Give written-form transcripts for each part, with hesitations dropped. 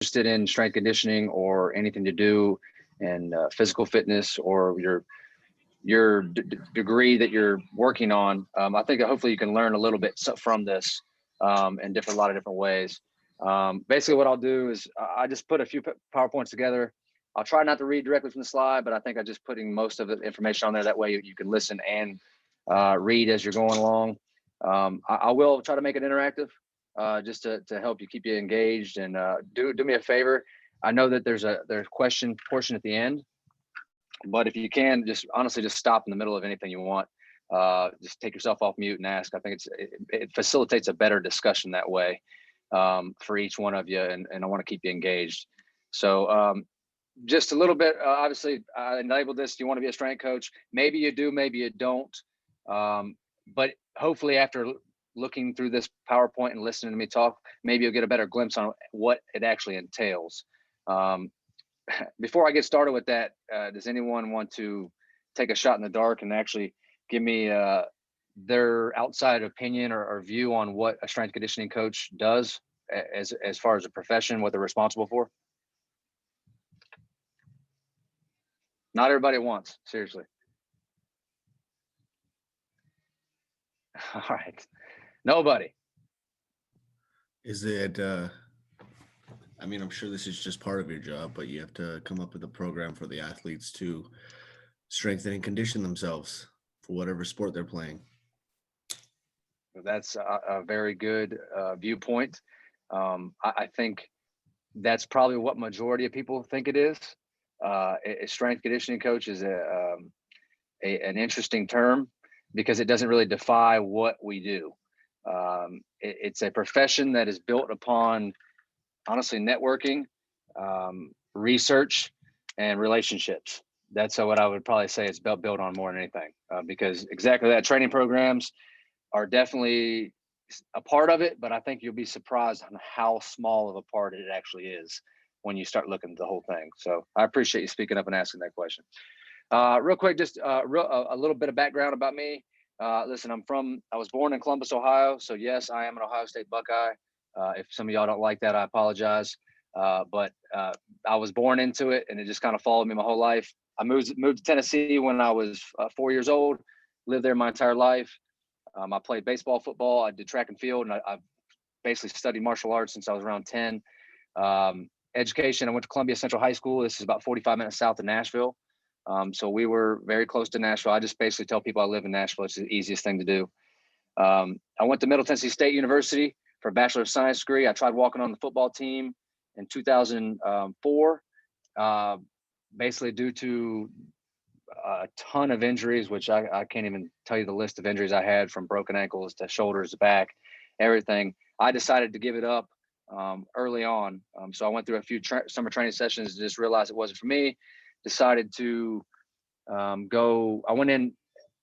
interested in strength conditioning or anything to do in physical fitness or your degree that you're working on, I think that hopefully you can learn a little bit from this in a lot of different ways. Basically, what I'll do is I just put a few PowerPoints together. I'll try not to read directly from the slide, but I think I'm just putting most of the information on there. That way you can listen and read as you're going along. I will try to make it interactive just to help you keep you engaged. And do me a favor. I know that there's a question portion at the end, but if you can, just honestly just stop in the middle of anything you want. Just take yourself off mute and ask. I think it facilitates a better discussion that way for each one of you, and I want to keep you engaged. So just a little bit, obviously I enabled this. Do you want to be a strength coach? Maybe you do, maybe you don't. But hopefully after looking through this PowerPoint and listening to me talk, maybe you'll get a better glimpse on what it actually entails. Before I get started with that, does anyone want to take a shot in the dark and actually give me their outside opinion or view on what a strength conditioning coach does as far as a profession, what they're responsible for? Not everybody at once, seriously. All right. Nobody. Is it, I mean, I'm sure this is just part of your job, but you have to come up with a program for the athletes to strengthen and condition themselves for whatever sport they're playing. That's a very good viewpoint. I think that's probably what majority of people think it is. A strength conditioning coach is an interesting term because it doesn't really define what we do. It's a profession that is built upon, honestly, networking, research, and relationships. That's what I would probably say it's built on more than anything, because exactly that. Training programs are definitely a part of it, but I think you'll be surprised on how small of a part it actually is when you start looking at the whole thing. So I appreciate you speaking up and asking that question. Real quick, just a little bit of background about me. Listen, I was born in Columbus, Ohio. So yes, I am an Ohio State Buckeye. If some of y'all don't like that, I apologize. But I was born into it, and it just kind of followed me my whole life. I moved to Tennessee when I was 4 years old, lived there my entire life. I played baseball, football. I did track and field, and I've basically studied martial arts since I was around 10. Education, I went to Columbia Central High School. This is about 45 minutes south of Nashville. So we were very close to Nashville. I just basically tell people I live in Nashville. It's the easiest thing to do. I went to Middle Tennessee State University for a Bachelor of Science degree. I tried walking on the football team in 2004, basically due to a ton of injuries, which I can't even tell you the list of injuries I had, from broken ankles to shoulders to back, everything. I decided to give it up early on. So I went through a few summer training sessions and just realized it wasn't for me. Decided to go. I went in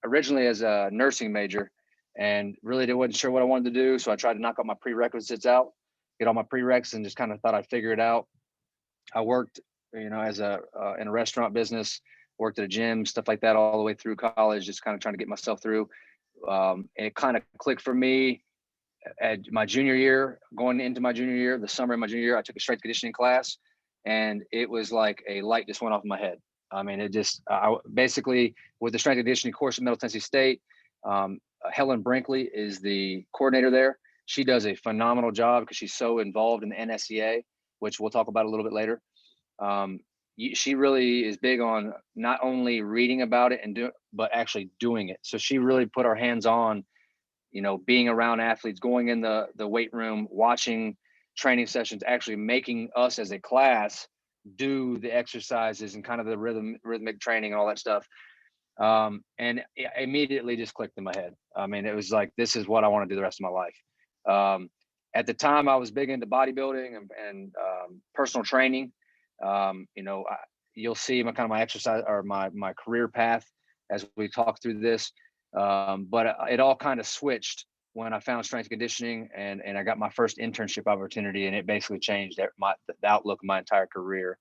originally as a nursing major and really wasn't sure what I wanted to do. So I tried to knock out my prerequisites out, get all my prereqs, and just kind of thought I'd figure it out. I worked, as in a restaurant business, worked at a gym, stuff like that, all the way through college, just kind of trying to get myself through. It kind of clicked for me at my junior year, going into my junior year, the summer of my junior year. I took a strength conditioning class, and it was like a light just went off in my head. I mean, it just, basically with the strength conditioning course at Middle Tennessee State, Helen Brinkley is the coordinator there. She does a phenomenal job because she's so involved in the NSCA, which we'll talk about a little bit later. She really is big on not only reading about it but actually doing it. So she really put our hands on, being around athletes, going in the weight room, watching training sessions, actually making us as a class do the exercises and kind of the rhythmic training and all that stuff. And it immediately just clicked in my head. I mean, it was like, this is what I want to do the rest of my life. At the time, I was big into bodybuilding and personal training. You'll see my exercise or my career path as we talk through this. But it all kind of switched when I found strength conditioning and I got my first internship opportunity, and it basically changed the outlook of my entire career.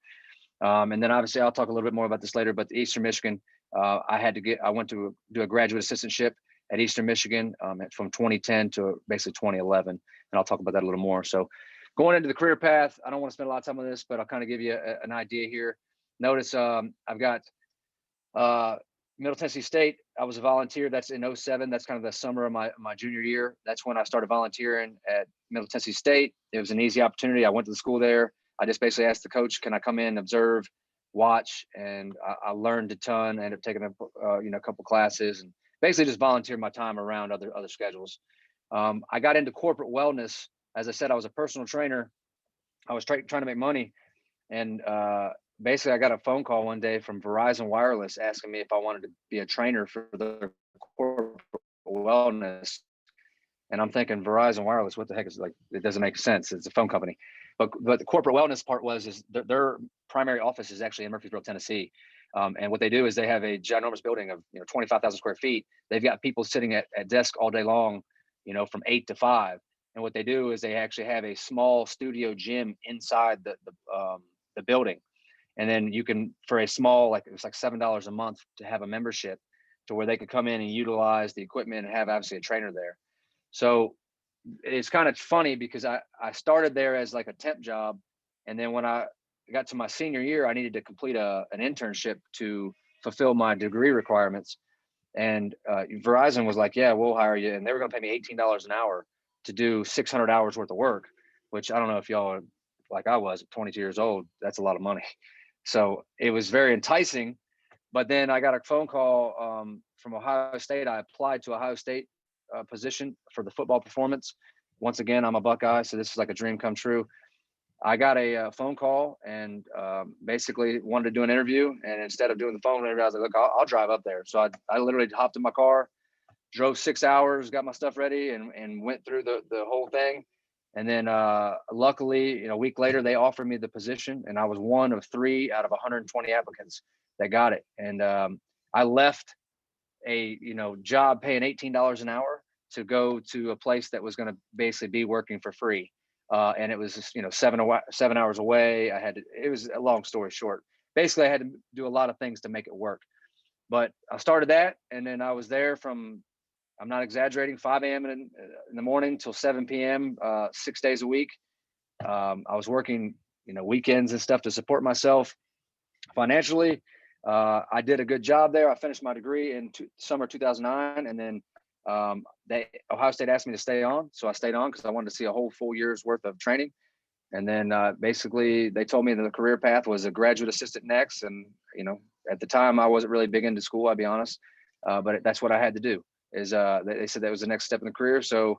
And then obviously I'll talk a little bit more about this later, but the Eastern Michigan, I went to do a graduate assistantship at Eastern Michigan from 2010 to basically 2011. And I'll talk about that a little more. So going into the career path, I don't want to spend a lot of time on this, but I'll kind of give you an idea here. Notice I've got Middle Tennessee State. I was a volunteer. That's in '07. That's kind of the summer of my junior year. That's when I started volunteering at Middle Tennessee State. It was an easy opportunity. I went to the school there. I just basically asked the coach, "Can I come in, observe, watch?" And I learned a ton. I ended up taking a couple classes and basically just volunteered my time around other schedules. I got into corporate wellness. As I said, I was a personal trainer. I was trying to make money, and basically I got a phone call one day from Verizon Wireless asking me if I wanted to be a trainer for the corporate wellness. And I'm thinking, Verizon Wireless, what the heck is, like, it doesn't make sense. It's a phone company. But the corporate wellness part is their primary office is actually in Murfreesboro, Tennessee. And what they do is they have a ginormous building of 25,000 square feet. They've got people sitting at desk all day long, from 8 to 5. And what they do is they actually have a small studio gym inside the building. And then you can, for a small, it's like $7 a month to have a membership to where they could come in and utilize the equipment and have obviously a trainer there. So it's kind of funny because I started there as like a temp job. And then when I got to my senior year, I needed to complete an internship to fulfill my degree requirements. And Verizon was like, "Yeah, we'll hire you." And they were going to pay me $18 an hour to do 600 hours worth of work, which I don't know if y'all are like I was at 22 years old. That's a lot of money. So it was very enticing. But then I got a phone call from Ohio State. I applied to Ohio State position for the football performance. Once again, I'm a Buckeye, so this is like a dream come true. I got a phone call and basically wanted to do an interview. And instead of doing the phone interview, I was like, "Look, I'll drive up there." So I literally hopped in my car, drove 6 hours, got my stuff ready, and went through the whole thing. And then luckily, a week later, they offered me the position, and I was one of 3 out of 120 applicants that got it. And I left a job paying $18 an hour to go to a place that was going to basically be working for free. And it was just, 7 hours away. It was a long story short. Basically, I had to do a lot of things to make it work. But I started that, and then I was there from, I'm not exaggerating, 5 a.m. in the morning till 7 p.m., 6 days a week. I was working, weekends and stuff to support myself financially. I did a good job there. I finished my degree in summer 2009, and then Ohio State asked me to stay on, so I stayed on because I wanted to see a whole full year's worth of training. And then basically they told me that the career path was a graduate assistant next. And at the time I wasn't really big into school, I'll be honest, but that's what I had to do. Is they said that was the next step in the career. So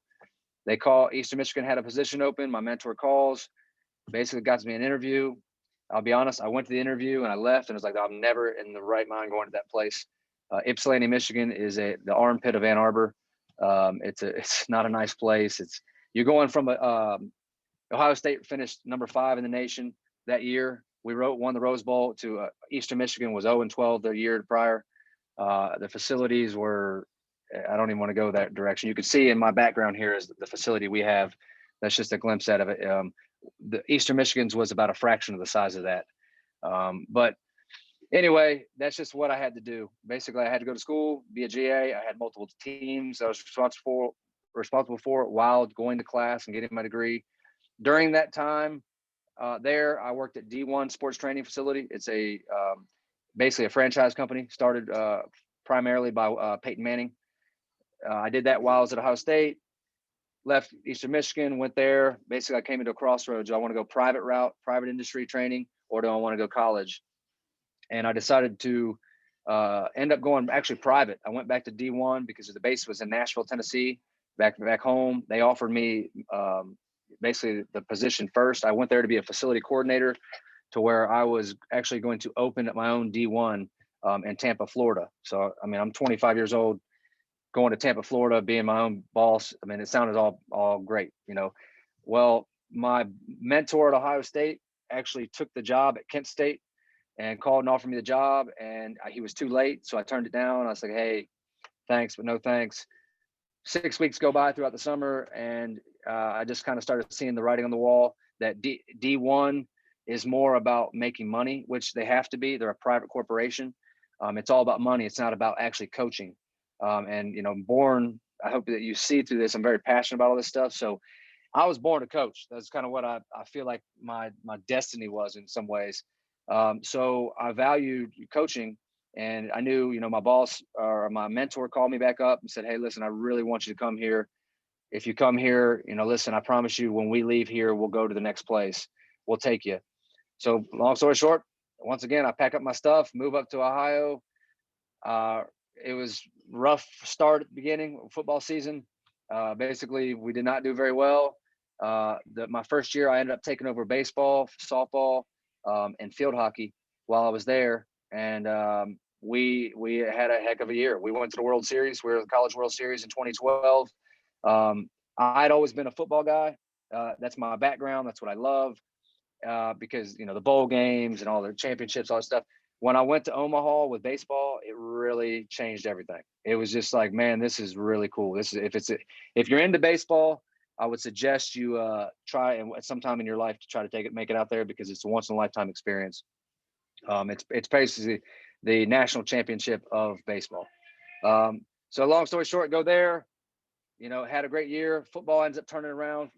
they Eastern Michigan had a position open. My mentor calls, basically got me an interview. I'll be honest, I went to the interview and I left and I was like, I'm never in the right mind going to that place. Ypsilanti, Michigan is the armpit of Ann Arbor. It's not a nice place. You're going from Ohio State finished number 5 in the nation that year. We won the Rose Bowl to Eastern Michigan was 0-12 the year prior. The facilities were, I don't even want to go that direction. You can see in my background here is the facility we have. That's just a glimpse out of it. The Eastern Michigan's was about a fraction of the size of that. But anyway, that's just what I had to do. Basically, I had to go to school, be a GA. I had multiple teams I was responsible for while going to class and getting my degree. During that time there, I worked at D1 Sports Training Facility. It's basically a franchise company started primarily by Peyton Manning. I did that while I was at Ohio State. Left Eastern Michigan, went there. Basically, I came into a crossroads. Do I want to go private route, private industry training, or do I want to go college? And I decided to end up going actually private. I went back to D1 because the base was in Nashville, Tennessee, back home. They offered me basically the position first. I went there to be a facility coordinator to where I was actually going to open up my own D1 in Tampa, Florida. So, I mean, I'm 25 years old, going to Tampa, Florida, being my own boss. I mean, it sounded all great, Well, my mentor at Ohio State actually took the job at Kent State and called and offered me the job, and he was too late. So I turned it down. I was like, "Hey, thanks, but no thanks." 6 weeks go by throughout the summer, and I just kind of started seeing the writing on the wall that D1 is more about making money, which they have to be. They're a private corporation. It's all about money. It's not about actually coaching. And I hope that you see through this, I'm very passionate about all this stuff. So I was born to coach. That's kind of what I feel like my destiny was in some ways. So I valued coaching, and I knew, my boss or my mentor called me back up and said, "Hey, listen, I really want you to come here. If you come here, listen, I promise you, when we leave here, we'll go to the next place. We'll take you." So long story short, once again, I pack up my stuff, move up to Ohio. Uh, it was rough start at the beginning of football season. Basically, we did not do very well. My first year, I ended up taking over baseball, softball, and field hockey while I was there, and we had a heck of a year. We went to the World Series. We were the College World Series in 2012. I'd always been a football guy. That's my background. That's what I love, because the bowl games and all the championships, all that stuff. When I went to Omaha with baseball, it really changed everything. It was just like, man, this is really cool. This is if you're into baseball, I would suggest you try and at some time in your life to try to make it out there, because it's a once in a lifetime experience. It's basically the national championship of baseball. So long story short, go there. Had a great year. Football ends up turning around.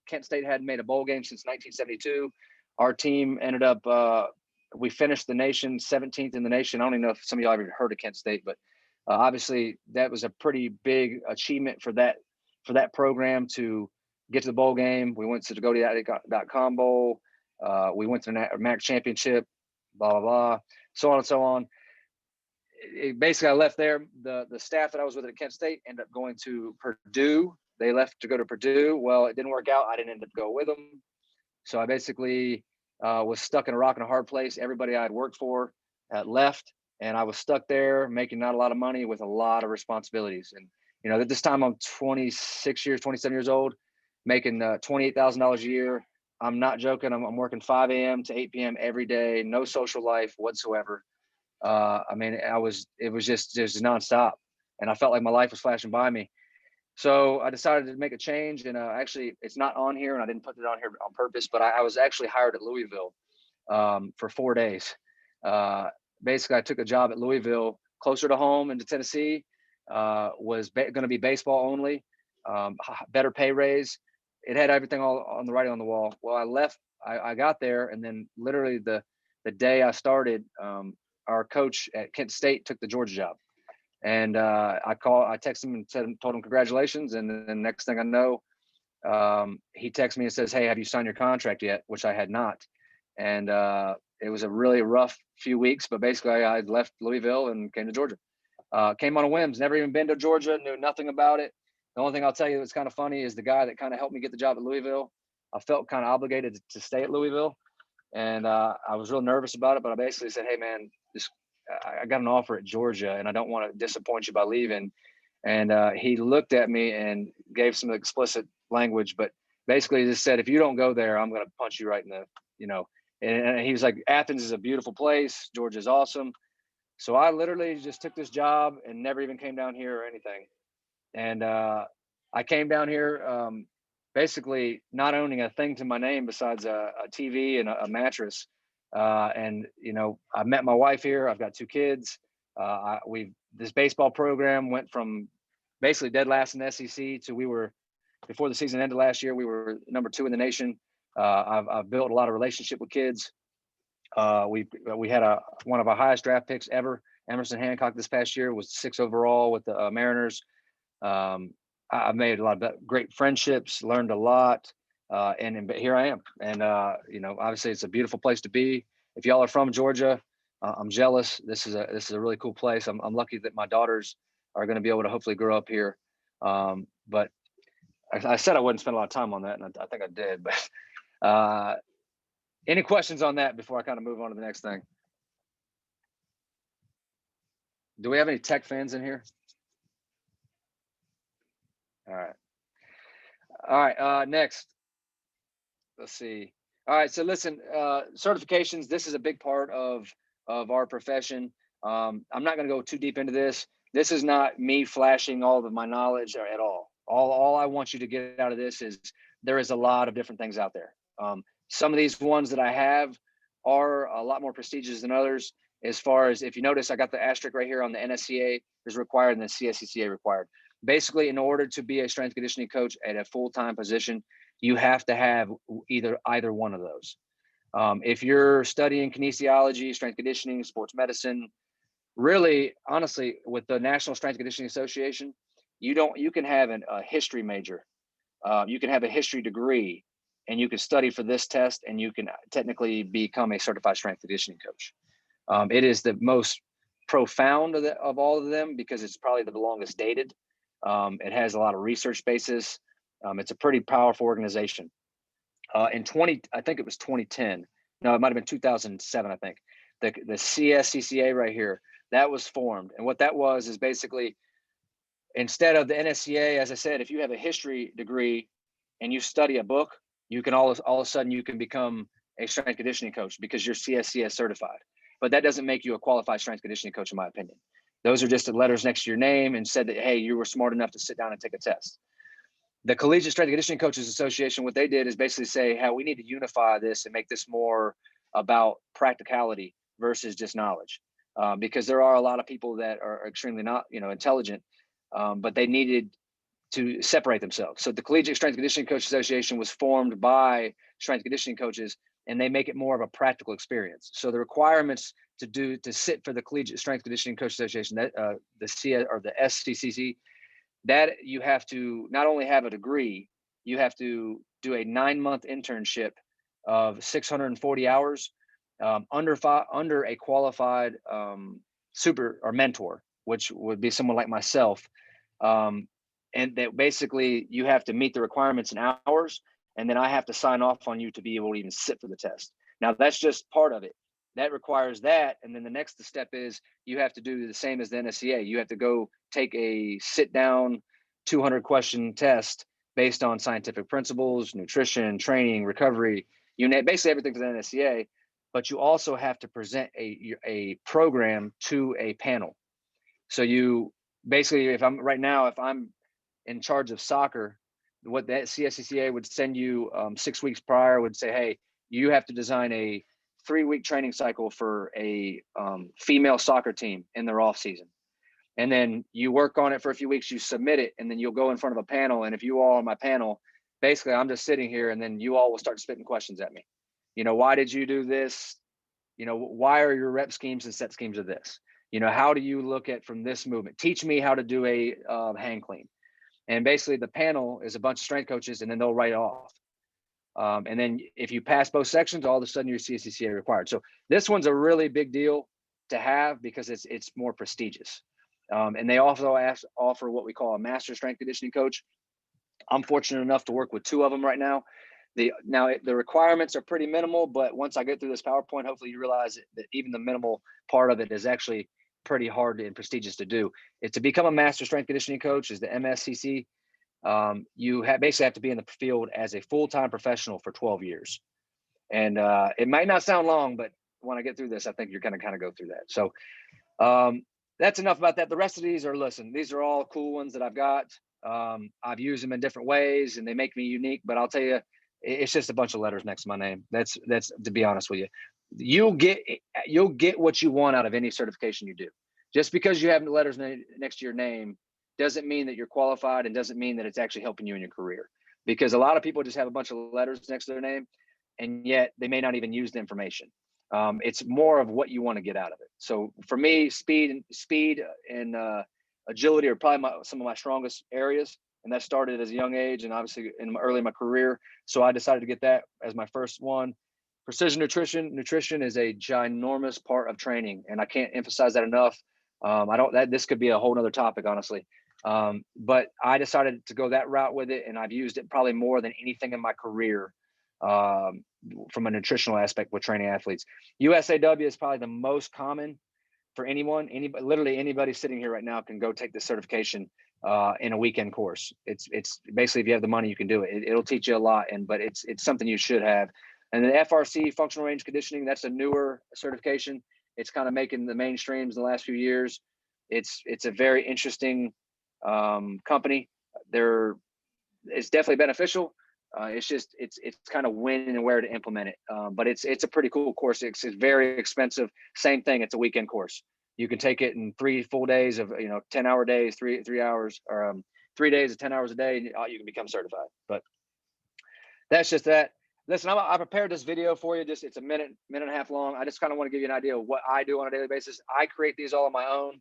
Kent State hadn't made a bowl game since 1972. Our team ended up, we finished the nation 17th in the nation. I don't even know if some of y'all ever heard of Kent State, but obviously that was a pretty big achievement for that program to get to the bowl game. We went to the GoDaddy.com Bowl. We went to the MAC championship, blah, blah, blah, so on and so on. Basically, I left there. The staff that I was with at Kent State ended up going to Purdue. They left to go to Purdue. Well, it didn't work out. I didn't end up going with them. So I basically was stuck in a rock and a hard place. Everybody I had worked for had left, and I was stuck there making not a lot of money with a lot of responsibilities. And at this time I'm 27 years old, making $28,000 a year. I'm not joking. I'm working 5 a.m. to 8 p.m. every day. No social life whatsoever. It was just nonstop, and I felt like my life was flashing by me. So I decided to make a change, and actually it's not on here, and I didn't put it on here on purpose, but I was actually hired at Louisville for 4 days. Basically, I took a job at Louisville, closer to home into Tennessee. Was going to be baseball only, better pay raise. It had everything all on the writing on the wall. Well, I left. I got there, and then literally the day I started, our coach at Kent State took the Georgia job. And I texted him and told him congratulations. And then the next thing I know, he texts me and says, "Hey, have you signed your contract yet?" Which I had not. And it was a really rough few weeks, but basically I left Louisville and came to Georgia. Came on a whims, never even been to Georgia, knew nothing about it. The only thing I'll tell you that's kind of funny is the guy that kind of helped me get the job at Louisville, I felt kind of obligated to stay at Louisville. And I was real nervous about it, but I basically said, "Hey man, I got an offer at Georgia, and I don't want to disappoint you by leaving." And he looked at me and gave some explicit language, but basically just said, "If you don't go there, I'm going to punch you right in the." And he was like, "Athens is a beautiful place. Georgia is awesome." So I literally just took this job and never even came down here or anything. And I came down here basically not owning a thing to my name besides a TV and a mattress. And I met my wife here. I've got 2 kids. This baseball program went from basically dead last in the SEC to before the season ended last year, we were number 2 in the nation. I've built a lot of relationship with kids. We had one of our highest draft picks ever. Emerson Hancock this past year was 6 overall with the Mariners. I made a lot of great friendships, learned a lot, and here I am. And obviously it's a beautiful place to be. If y'all are from Georgia, I'm jealous. This is a really cool place. I'm lucky that my daughters are going to be able to hopefully grow up here. But I said I wouldn't spend a lot of time on that, and I think I did. But any questions on that before I kind of move on to the next thing? Do we have any Tech fans in here? All right. Next, let's see. All right. So listen, certifications. This is a big part of our profession. I'm not going to go too deep into this. This is not me flashing all of my knowledge at all. All I want you to get out of this is there is a lot of different things out there. Some of these ones that I have are a lot more prestigious than others. As far as, if you notice, I got the asterisk right here on the NSCA is required and the CSCCA required. Basically, in order to be a strength conditioning coach at a full-time position, you have to have either one of those. If you're studying kinesiology, strength conditioning, sports medicine, really, honestly, with the National Strength Conditioning Association, you can have a history major, you can have a history degree, and you can study for this test, and you can technically become a certified strength conditioning coach. It is the most profound of all of them because it's probably the longest dated. It has a lot of research basis. It's a pretty powerful organization. I think it was 2010. No, it might have been 2007. I think the CSCCA right here, that was formed, and what that was is basically, instead of the NSCA, as I said, if you have a history degree and you study a book, you can all of a sudden you can become a strength conditioning coach because you're CSCS certified. But that doesn't make you a qualified strength conditioning coach, in my opinion. Those are just the letters next to your name and said that, hey, you were smart enough to sit down and take a test. The Collegiate Strength and Conditioning Coaches Association, what they did is basically say how we need to unify this and make this more about practicality versus just knowledge, because there are a lot of people that are extremely not, intelligent, but they needed to separate themselves. So the Collegiate Strength and Conditioning Coaches Association was formed by strength conditioning coaches, and they make it more of a practical experience. So the requirements to sit for the Collegiate Strength Conditioning Coaches Association, that the SCCC, that you have to not only have a degree, you have to do a 9-month internship of 640 hours under a qualified super or mentor, which would be someone like myself. And that basically you have to meet the requirements in hours, and then I have to sign off on you to be able to even sit for the test. Now that's just part of it. That requires that, and then the next step is you have to do the same as the NSCA. You have to go take a sit down 200 question test based on scientific principles, nutrition, training, recovery, basically everything for the NSCA. But you also have to present a program to a panel. So you basically, if I'm in charge of soccer, what that CSCCA would send you 6 weeks prior would say, hey, you have to design a 3-week training cycle for a female soccer team in their off season. And then you work on it for a few weeks, you submit it, and then you'll go in front of a panel. And if you all on my panel, basically I'm just sitting here, and then you all will start spitting questions at me. Why did you do this? Why are your rep schemes and set schemes of this? How do you look at from this movement? Teach me how to do a hang clean. And basically the panel is a bunch of strength coaches, and then they'll write it off. And then if you pass both sections, all of a sudden you're CSCCA required. So this one's a really big deal to have because it's more prestigious. And they also offer what we call a master strength conditioning coach. I'm fortunate enough to work with 2 of them right now. The requirements are pretty minimal, but once I get through this PowerPoint, hopefully you realize that even the minimal part of it is actually pretty hard and prestigious to do. It's to become a master strength conditioning coach is the MSCC. You basically have to be in the field as a full-time professional for 12 years. And it might not sound long, but when I get through this, I think you're going to kind of go through that. So that's enough about that. The rest of these are all cool ones that I've got. I've used them in different ways and they make me unique, but I'll tell you, it's just a bunch of letters next to my name. That's to be honest with you. You'll get what you want out of any certification you do. Just because you have letters next to your name doesn't mean that you're qualified, and doesn't mean that it's actually helping you in your career. Because a lot of people just have a bunch of letters next to their name, and yet they may not even use the information. It's more of what you want to get out of it. So for me, speed and agility are probably some of my strongest areas. And that started as a young age and obviously early in my career. So I decided to get that as my first one. Precision nutrition. Nutrition is a ginormous part of training, and I can't emphasize that enough. This could be a whole nother topic, honestly. But I decided to go that route with it, and I've used it probably more than anything in my career from a nutritional aspect with training athletes. USAW is probably the most common for anyone. Literally anybody sitting here right now can go take this certification in a weekend course. It's basically, if you have the money, you can do it. It'll teach you a lot, but it's something you should have. And then FRC, functional range conditioning, that's a newer certification. It's kind of making the mainstreams in the last few years. It's a very interesting company. It's definitely beneficial. It's kind of when and where to implement it. But it's a pretty cool course. It's very expensive. Same thing. It's a weekend course. You can take it in 3 full days of 10-hour days, 3 hours, or 3 days of 10 hours a day, and you can become certified. But that's just that. Listen, I prepared this video for you. Just it's a minute and a half long. I just kind of want to give you an idea of what I do on a daily basis. I create these all on my own,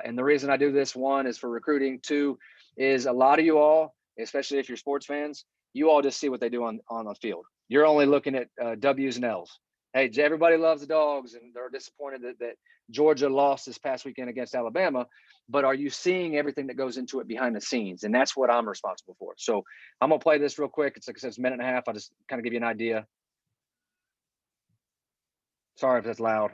and the reason I do this, one, is for recruiting. Two, is a lot of you all, especially if you're sports fans, you all just see what they do on the field. You're only looking at W's and L's. Hey, everybody loves the Dogs, and they're disappointed that Georgia lost this past weekend against Alabama. But are you seeing everything that goes into it behind the scenes? And that's what I'm responsible for. So I'm gonna play this real quick. It's like I said, it's a minute and a half. I'll just kind of give you an idea. Sorry if that's loud.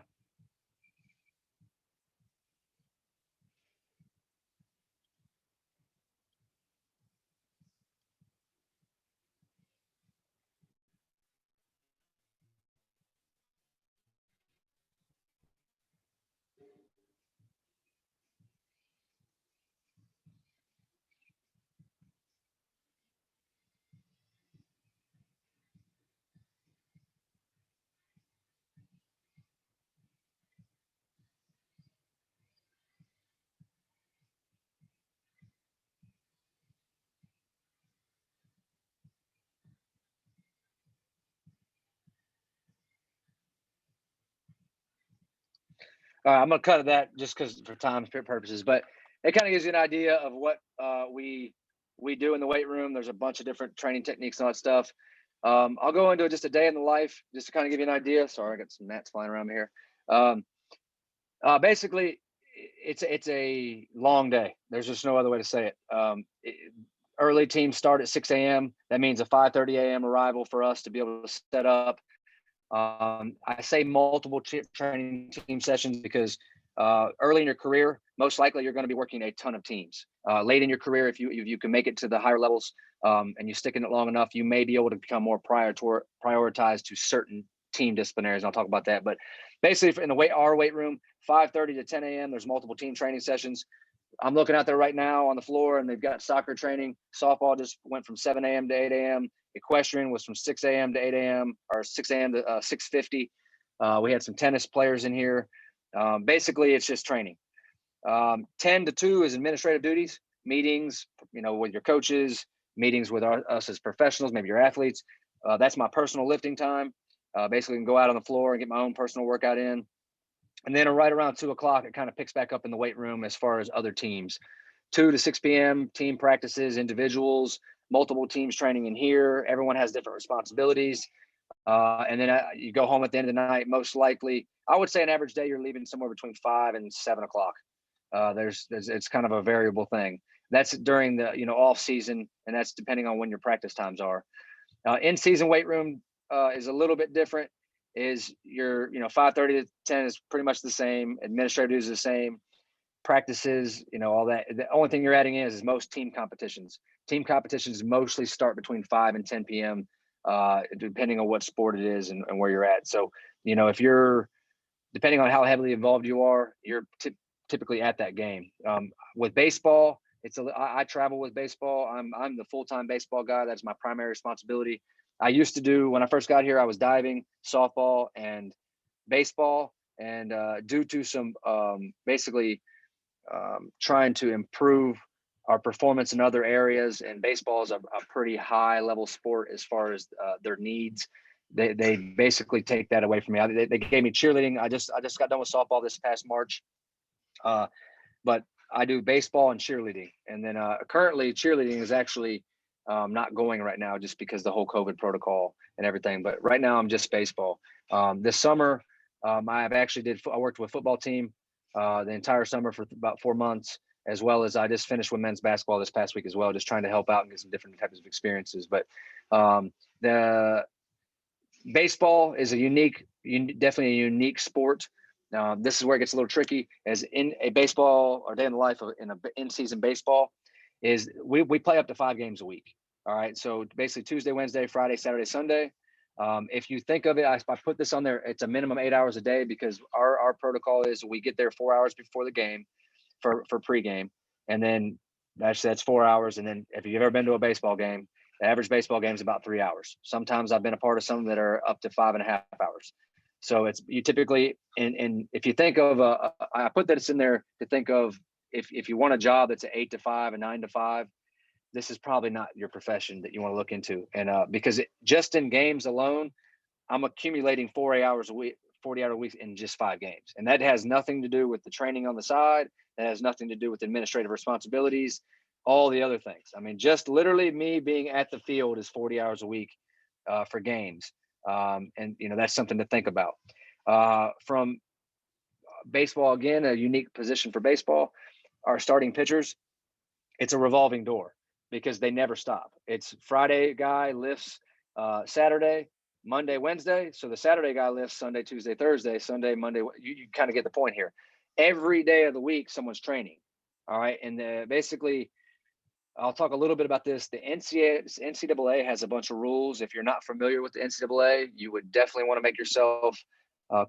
I'm gonna cut that just because for time purposes, but it kind of gives you an idea of what we do in the weight room. There's a bunch of different training techniques and all that stuff. I'll go into just a day in the life just to kind of give you an idea. Sorry, I got some gnats flying around me here. Basically, it's a long day. There's just no other way to say it. Early teams start at 6 a.m. That means a 5:30 a.m. arrival for us to be able to set up. I say multiple training team sessions because early in your career, most likely you're going to be working a ton of teams. Late in your career, if you can make it to the higher levels and you stick in it long enough, you may be able to become more prioritized to certain team disciplinaries. And I'll talk about that. But basically, in our weight room, 5:30 to 10 a.m., there's multiple team training sessions. I'm looking out there right now on the floor, and they've got soccer training. Softball just went from 7 a.m. to 8 a.m. Equestrian was from 6 a.m. to 8 a.m. or 6 a.m. to 6:50. We had some tennis players in here. Basically, it's just training. 10 to 2 is administrative duties, meetings, with your coaches, meetings with us as professionals, maybe your athletes. That's my personal lifting time. Basically, I can go out on the floor and get my own personal workout in. And then right around 2 o'clock, it kind of picks back up in the weight room as far as other teams. 2 to 6 p.m., team practices, individuals, multiple teams training in here. Everyone has different responsibilities. And then you go home at the end of the night. Most likely, I would say an average day, you're leaving somewhere between 5 and 7 o'clock. It's kind of a variable thing. That's during the, off season, and that's depending on when your practice times are. In season weight room is a little bit different. Is your 5:30 to 10 is pretty much the same. Administrative duties is the same. Practices, all that. The only thing you're adding is most team competitions. Team competitions mostly start between 5 and 10 p.m. Depending on what sport it is and where you're at. So if you're, depending on how heavily involved you are, you're typically at that game. With baseball, I travel with baseball. I'm the full-time baseball guy. That's my primary responsibility. I used to do, when I first got here, I was diving, softball, and baseball. And due to some trying to improve our performance in other areas, and baseball is a pretty high level sport as far as their needs. They basically take that away from me. They gave me cheerleading. I just got done with softball this past March, but I do baseball and cheerleading. And then currently cheerleading is actually not going right now just because the whole COVID protocol and everything. But right now I'm just baseball. This summer, I worked with football team the entire summer for about 4 months, as well as I just finished with men's basketball this past week as well, just trying to help out and get some different types of experiences. But the baseball is definitely a unique sport. This is where it gets a little tricky. As in a baseball or day in the life of in in-season baseball, is we play up to 5 games a week. All right, so basically Tuesday, Wednesday, Friday, Saturday, Sunday. If you think of it, I put this on there. It's a minimum 8 hours a day because our protocol is we get there 4 hours before the game for pregame, and then that's 4 hours. And then if you've ever been to a baseball game, the average baseball game is about 3 hours. Sometimes I've been a part of some that are up to 5.5 hours. So you typically, and if you think of, I put this in there to think of if you want a job that's an 8 to 5, a 9 to 5, this is probably not your profession that you want to look into. And because just in games alone, I'm accumulating 40 hour weeks in just 5 games. And that has nothing to do with the training on the side. That has nothing to do with administrative responsibilities, all the other things. I mean, just literally me being at the field is 40 hours a week for games. And, that's something to think about. From baseball, again, a unique position for baseball, our starting pitchers, it's a revolving door because they never stop. It's Friday guy lifts Saturday, Monday, Wednesday. So the Saturday guy lifts Sunday, Tuesday, Thursday, Sunday, Monday. You kind of get the point here. Every day of the week, someone's training. All right. And basically, I'll talk a little bit about this. The NCAA has a bunch of rules. If you're not familiar with the NCAA, you would definitely want to make yourself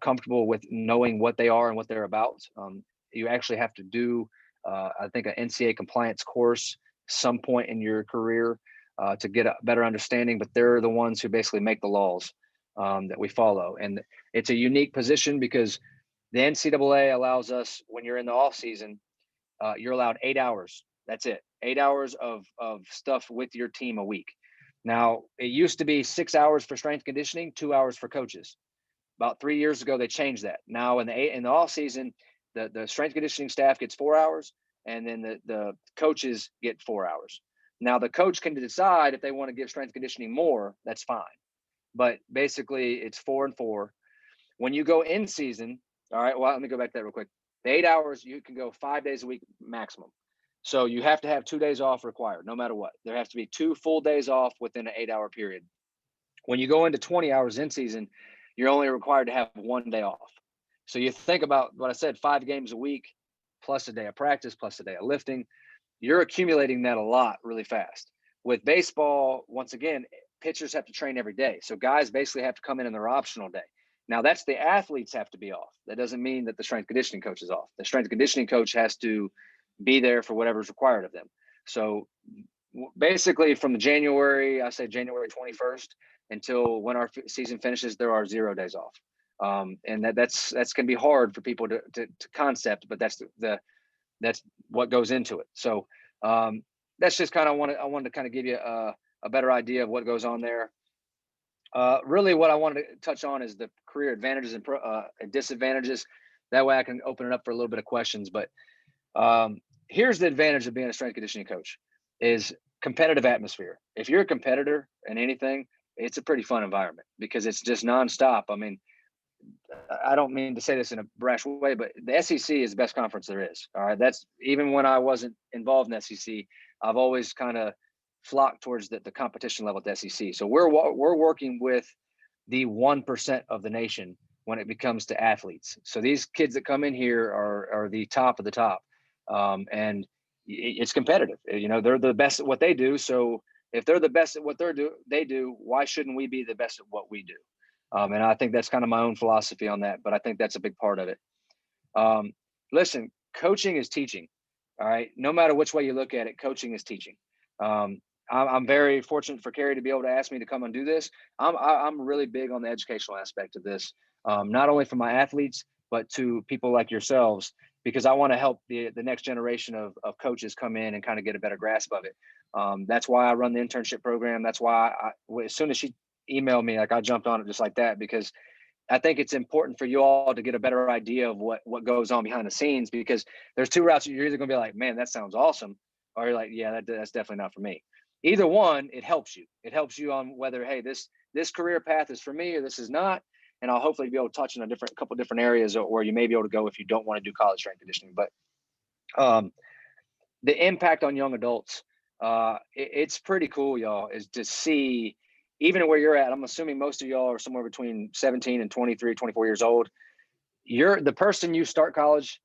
comfortable with knowing what they are and what they're about. You actually have to do, I think, an NCAA compliance course some point in your career to get a better understanding. But they're the ones who basically make the laws that we follow. And it's a unique position because the NCAA allows us, when you're in the off season, you're allowed 8 hours. That's it. 8 hours of stuff with your team a week. Now, it used to be 6 hours for strength conditioning, 2 hours for coaches. About 3 years ago, they changed that. Now in the off season, the strength conditioning staff gets 4 hours, and then the coaches get 4 hours. Now the coach can decide if they want to give strength conditioning more, that's fine. But basically it's 4 and 4. When you go in season, all right, well, let me go back to that real quick. The 8 hours, you can go 5 days a week maximum. So you have to have 2 days off required, no matter what. There has to be 2 full days off within an 8 hour period. When you go into 20 hours in season, you're only required to have 1 day off. So you think about what I said, 5 games a week, plus a day of practice, plus a day of lifting. You're accumulating that a lot really fast. With baseball, once again, pitchers have to train every day. So guys basically have to come in their optional day. Now that's the athletes have to be off. That doesn't mean that the strength conditioning coach is off. The strength conditioning coach has to be there for whatever's required of them. So basically from January 21st until when our season finishes, there are 0 days off. And that's going to be hard for people to concept, but that's what goes into it. So that's just kind of I wanted to kind of give you a better idea of what goes on there. Really what I wanted to touch on is the career advantages and disadvantages. That way I can open it up for a little bit of questions. But here's the advantage of being a strength conditioning coach is competitive atmosphere. If you're a competitor in anything, it's a pretty fun environment because it's just nonstop. I mean, I don't mean to say this in a brash way, but the SEC is the best conference there is. All right. That's even when I wasn't involved in SEC, I've always kind of flocked towards the competition level at the SEC. So we're working with the 1% of the nation when it comes to athletes. So these kids that come in here are the top of the top. And it's competitive. They're the best at what they do. So if they're the best at what they do, why shouldn't we be the best at what we do? And I think that's kind of my own philosophy on that, but I think that's a big part of it. Listen, coaching is teaching. All right. No matter which way you look at it, coaching is teaching. I'm very fortunate for Carrie to be able to ask me to come and do this. I'm really big on the educational aspect of this, not only for my athletes, but to people like yourselves, because I want to help the next generation of coaches come in and kind of get a better grasp of it. That's why I run the internship program. That's why as soon as she emailed me, I jumped on it just like that, because I think it's important for you all to get a better idea of what goes on behind the scenes, because there's 2 routes. You're either going to be like, man, that sounds awesome. Or you're like, yeah, that's definitely not for me. Either one, it helps you. It helps you on whether, hey, this career path is for me or this is not. And I'll hopefully be able to touch on a couple different areas where you may be able to go if you don't want to do college strength conditioning. But the impact on young adults, it's pretty cool, y'all, is to see even where you're at. I'm assuming most of y'all are somewhere between 17 and 23, 24 years old. You're the person you start college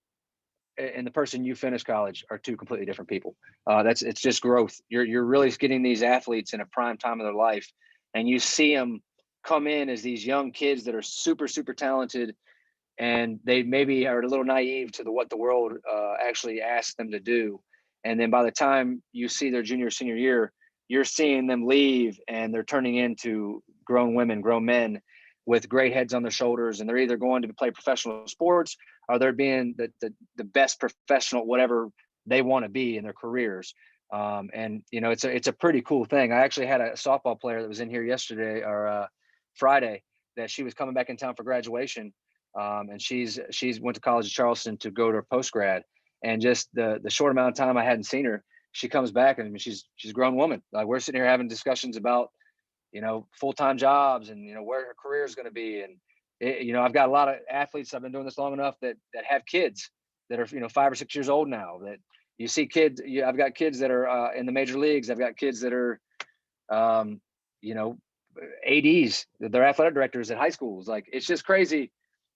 and the person you finish college are 2 completely different people. It's just growth. You're really getting these athletes in a prime time of their life, and you see them come in as these young kids that are super, super talented, and they maybe are a little naive to what the world actually asks them to do. And then by the time you see their junior, senior year, you're seeing them leave and they're turning into grown women, grown men with great heads on their shoulders. And they're either going to play professional sports or they're being the best professional, whatever they want to be in their careers. And it's a pretty cool thing. I actually had a softball player that was in here yesterday or Friday, that she was coming back in town for graduation. And she's went to college in Charleston to go to her post grad. And just the short amount of time I hadn't seen her, she comes back, and I mean, she's a grown woman. Like, we're sitting here having discussions about, full-time jobs and, where her career is going to be. And, I've got a lot of athletes. I've been doing this long enough that have kids that are, 5 or 6 years old now. That you see kids, I've got kids that are in the major leagues. I've got kids that are, you know, ADs, they're athletic directors at high schools. Like, it's just crazy.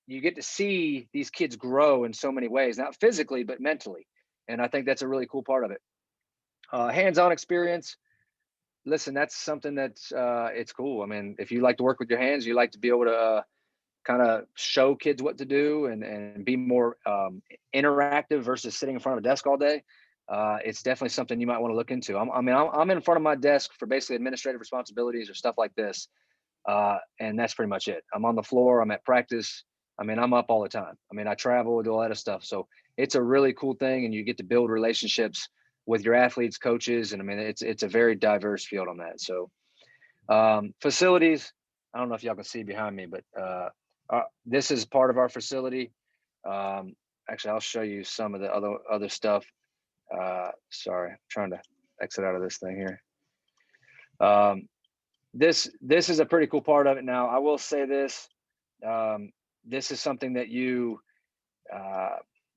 You get to see these kids grow in so many ways, not physically, but mentally. And I think that's a really cool part of it. Hands-on experience. Listen, that's something that's it's cool. I mean, if you like to work with your hands, you like to be able to kind of show kids what to do and be more interactive versus sitting in front of a desk all day. It's definitely something you might want to look into. I'm in front of my desk for basically administrative responsibilities or stuff like this. And that's pretty much it. I'm on the floor. I'm at practice. I mean, I'm up all the time. I mean, I travel, do all that stuff. So it's a really cool thing, and you get to build relationships with your athletes, coaches, and I mean, it's a very diverse field on that. So facilities. I don't know if y'all can see behind me, but this is part of our facility. Actually, I'll show you some of the other stuff. Sorry, I'm trying to exit out of this thing here. This is a pretty cool part of it. Now, I will say this. This is something that you,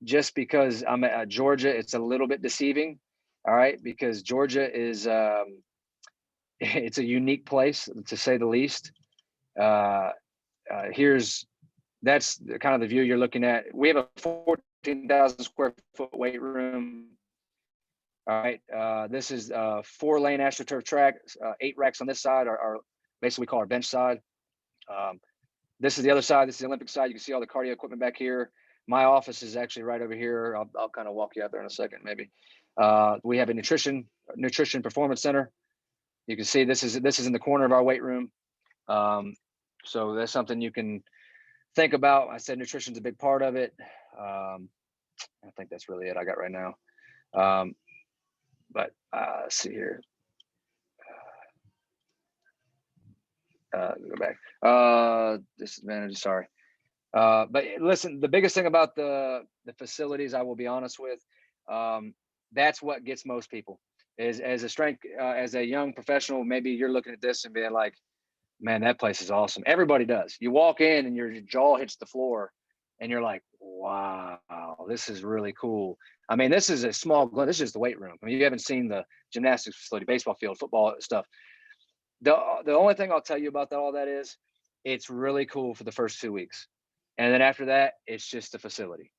just because I'm at Georgia, it's a little bit deceiving. All right, because Georgia is it's a unique place, to say the least. That's kind of the view you're looking at. We have a 14,000 square foot weight room. All right, this is 4-lane AstroTurf track. 8 racks on this side are basically we call our bench side. This is the other side. This is the Olympic side. You can see all the cardio equipment back here. My office is actually right over here. I'll kind of walk you out there in a second, maybe. We have a nutrition performance center. You can see this is in the corner of our weight room. So that's something you can think about. I said nutrition's a big part of it. I think that's really it I got right now. But let's see here. Go back. Disadvantage. Sorry. But listen, the biggest thing about the facilities, I will be honest with, that's what gets most people is as a young professional. Maybe you're looking at this and being like, man, that place is awesome. Everybody does. You walk in and your jaw hits the floor and you're like, wow, this is really cool. I mean, this is a small glimpse. This is just the weight room. I mean, you haven't seen the gymnastics facility, baseball field, football stuff. The only thing I'll tell you about all that is it's really cool for the first 2 weeks. And then after that, it's just a facility.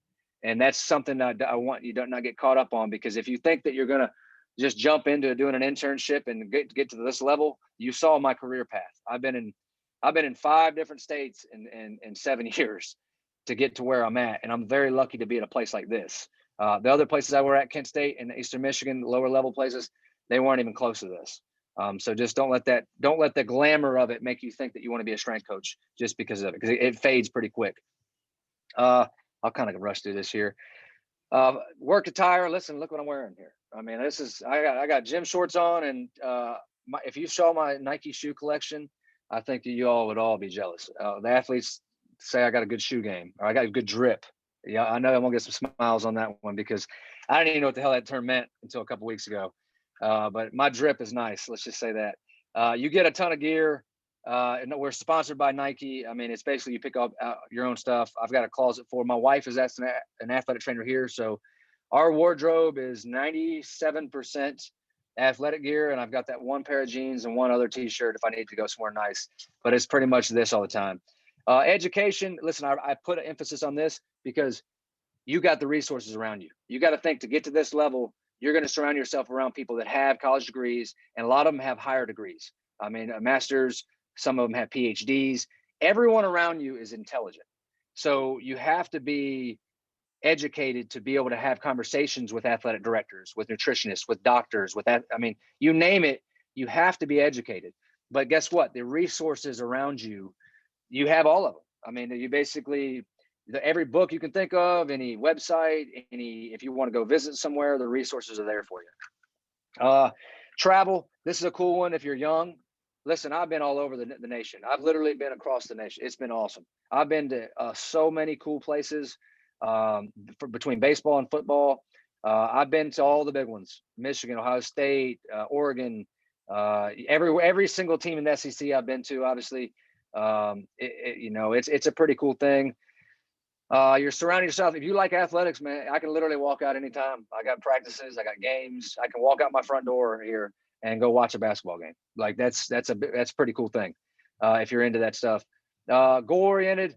And that's something that I want you to not get caught up on, because if you think that you're going to just jump into doing an internship and get to this level, you saw my career path. I've been in 5 different states in 7 years to get to where I'm at. And I'm very lucky to be at a place like this. The other places I were at, Kent State and Eastern Michigan, lower level places, they weren't even close to this. So just don't let the glamour of it make you think that you want to be a strength coach just because of it, because it fades pretty quick. I'll kind of rush through this here. Work attire. Listen, look what I'm wearing here. I mean, I got gym shorts on, and if you saw my Nike shoe collection, I think that you all would all be jealous. The athletes say I got a good shoe game, or I got a good drip. Yeah, I know I'm gonna get some smiles on that one, because I didn't even know what the hell that term meant until a couple weeks ago. But my drip is nice. Let's just say that. You get a ton of gear. And we're sponsored by Nike. I mean, it's basically you pick up your own stuff. I've got a closet for my wife is an athletic trainer here. So our wardrobe is 97% athletic gear. And I've got that one pair of jeans and one other t-shirt if I need to go somewhere nice, but it's pretty much this all the time. Education. Listen, I put an emphasis on this because you got the resources around you. You got to think to get to this level, you're going to surround yourself around people that have college degrees, and a lot of them have higher degrees. I mean, a master's, some of them have PhDs. Everyone around you is intelligent. So you have to be educated to be able to have conversations with athletic directors, with nutritionists, with doctors, with that. I mean, you name it, you have to be educated. But guess what? The resources around you, you have all of them. I mean, you basically, every book you can think of, any website, if you want to go visit somewhere, the resources are there for you. Travel. This is a cool one if you're young. Listen, I've been all over the nation. I've literally been across the nation. It's been awesome. I've been to so many cool places between baseball and football. I've been to all the big ones: Michigan, Ohio State, Oregon. Every single team in the SEC I've been to. Obviously, it's a pretty cool thing. You're surrounding yourself. If you like athletics, man, I can literally walk out anytime. I got practices, I got games. I can walk out my front door here and go watch a basketball game. Like that's a pretty cool thing. If you're into that stuff, goal oriented.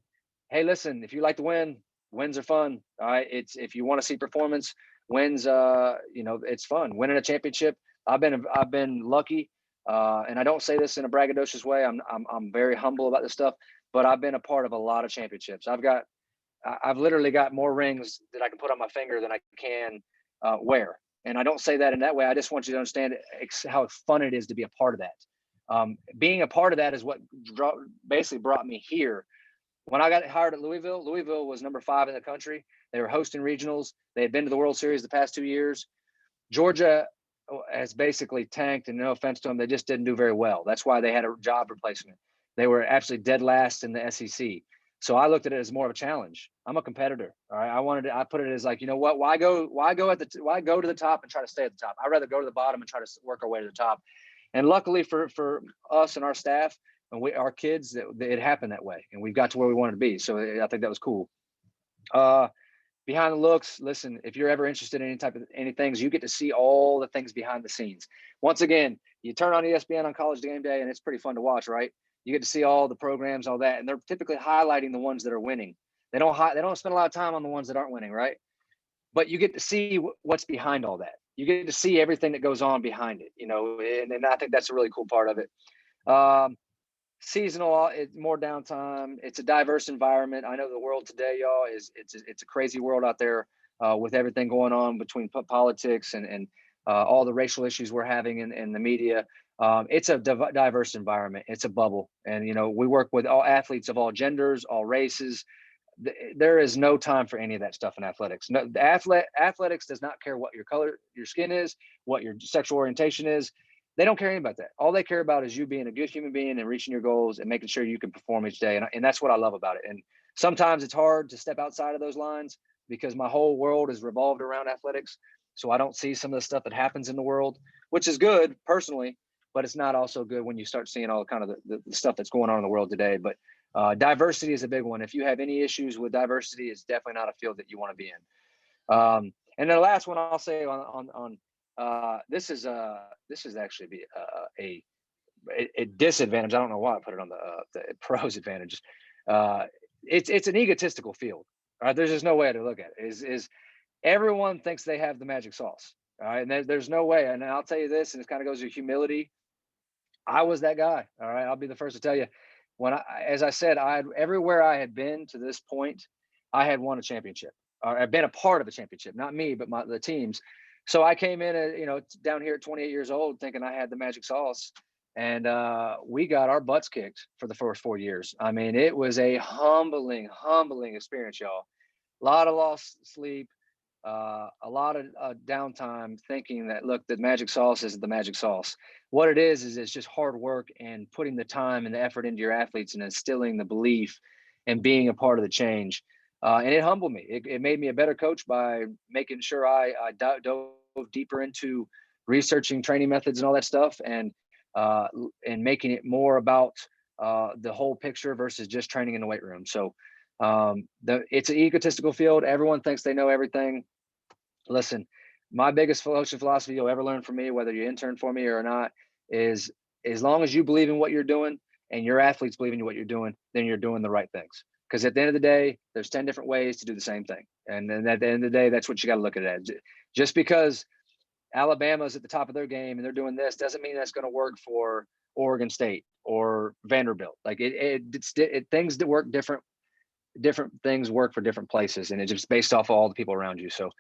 Hey, listen, if you like to win, wins are fun. All right. If you want to see performance, wins, it's fun. Winning a championship. I've been lucky. And I don't say this in a braggadocious way. I'm very humble about this stuff, but I've been a part of a lot of championships. I've literally got more rings that I can put on my finger than I can wear. And I don't say that in that way. I just want you to understand how fun it is to be a part of that. Being a part of that is what basically brought me here. When I got hired at Louisville was number 5 in the country. They were hosting regionals. They had been to the World Series the past 2 years. Georgia has basically tanked, and no offense to them, they just didn't do very well. That's why they had a job replacement. They were actually dead last in the SEC. So I looked at it as more of a challenge. I'm a competitor. All right. I put it as like, you know what, why go to the top and try to stay at the top? I'd rather go to the bottom and try to work our way to the top. And luckily for us and our staff and our kids, it happened that way. And we got to where we wanted to be. So I think that was cool. Behind the looks, listen, if you're ever interested in any things, you get to see all the things behind the scenes. Once again, you turn on ESPN on College Game Day and it's pretty fun to watch, right? You get to see all the programs, all that, and they're typically highlighting the ones that are winning. They don't spend a lot of time on the ones that aren't winning, right? But you get to see what's behind all that. You get to see everything that goes on behind it, and I think that's a really cool part of it. Seasonal, it's more downtime. It's a diverse environment. I know the world today, y'all, it's a crazy world out there with everything going on between politics and all the racial issues we're having in the media. It's a diverse environment. It's a bubble. And, we work with all athletes of all genders, all races. There is no time for any of that stuff in athletics. No, athletics does not care what your color, your skin is, what your sexual orientation is. They don't care about that. All they care about is you being a good human being and reaching your goals and making sure you can perform each day. And that's what I love about it. And sometimes it's hard to step outside of those lines because my whole world is revolved around athletics. So I don't see some of the stuff that happens in the world, which is good personally, but it's not also good when you start seeing all kind of the stuff that's going on in the world today. But diversity is a big one. If you have any issues with diversity, it's definitely not a field that you want to be in. And then the last one I'll say on this is actually be a disadvantage. I don't know why I put it on the pros advantage. It's an egotistical field. All right, there's just no way to look at it. Is everyone thinks they have the magic sauce. All right, and there's no way. And I'll tell you this, and it kind of goes to humility. I was that guy. All right, I'll be the first to tell you. As I said, everywhere I had been to this point, I had won a championship. Or I've been a part of a championship, not me, but the teams. So I came in, down here at 28 years old, thinking I had the magic sauce, and we got our butts kicked for the first 4 years. I mean, it was a humbling experience, y'all. A lot of lost sleep, a lot of downtime, thinking that look, the magic sauce isn't the magic sauce. What it is it's just hard work and putting the time and the effort into your athletes and instilling the belief and being a part of the change. And it humbled me. It made me a better coach by making sure I dove deeper into researching training methods and all that stuff, and making it more about the whole picture versus just training in the weight room. So it's an egotistical field. Everyone thinks they know everything. Listen, my biggest philosophy you'll ever learn from me, whether you intern for me or not, is as long as you believe in what you're doing and your athletes believe in what you're doing, then you're doing the right things. Because at the end of the day, there's 10 different ways to do the same thing. And then at the end of the day, that's what you got to look at it as. Just because Alabama's at the top of their game and they're doing this doesn't mean that's going to work for Oregon State or Vanderbilt. Like things that work different things work for different places, and it's just based off of all the people around you. So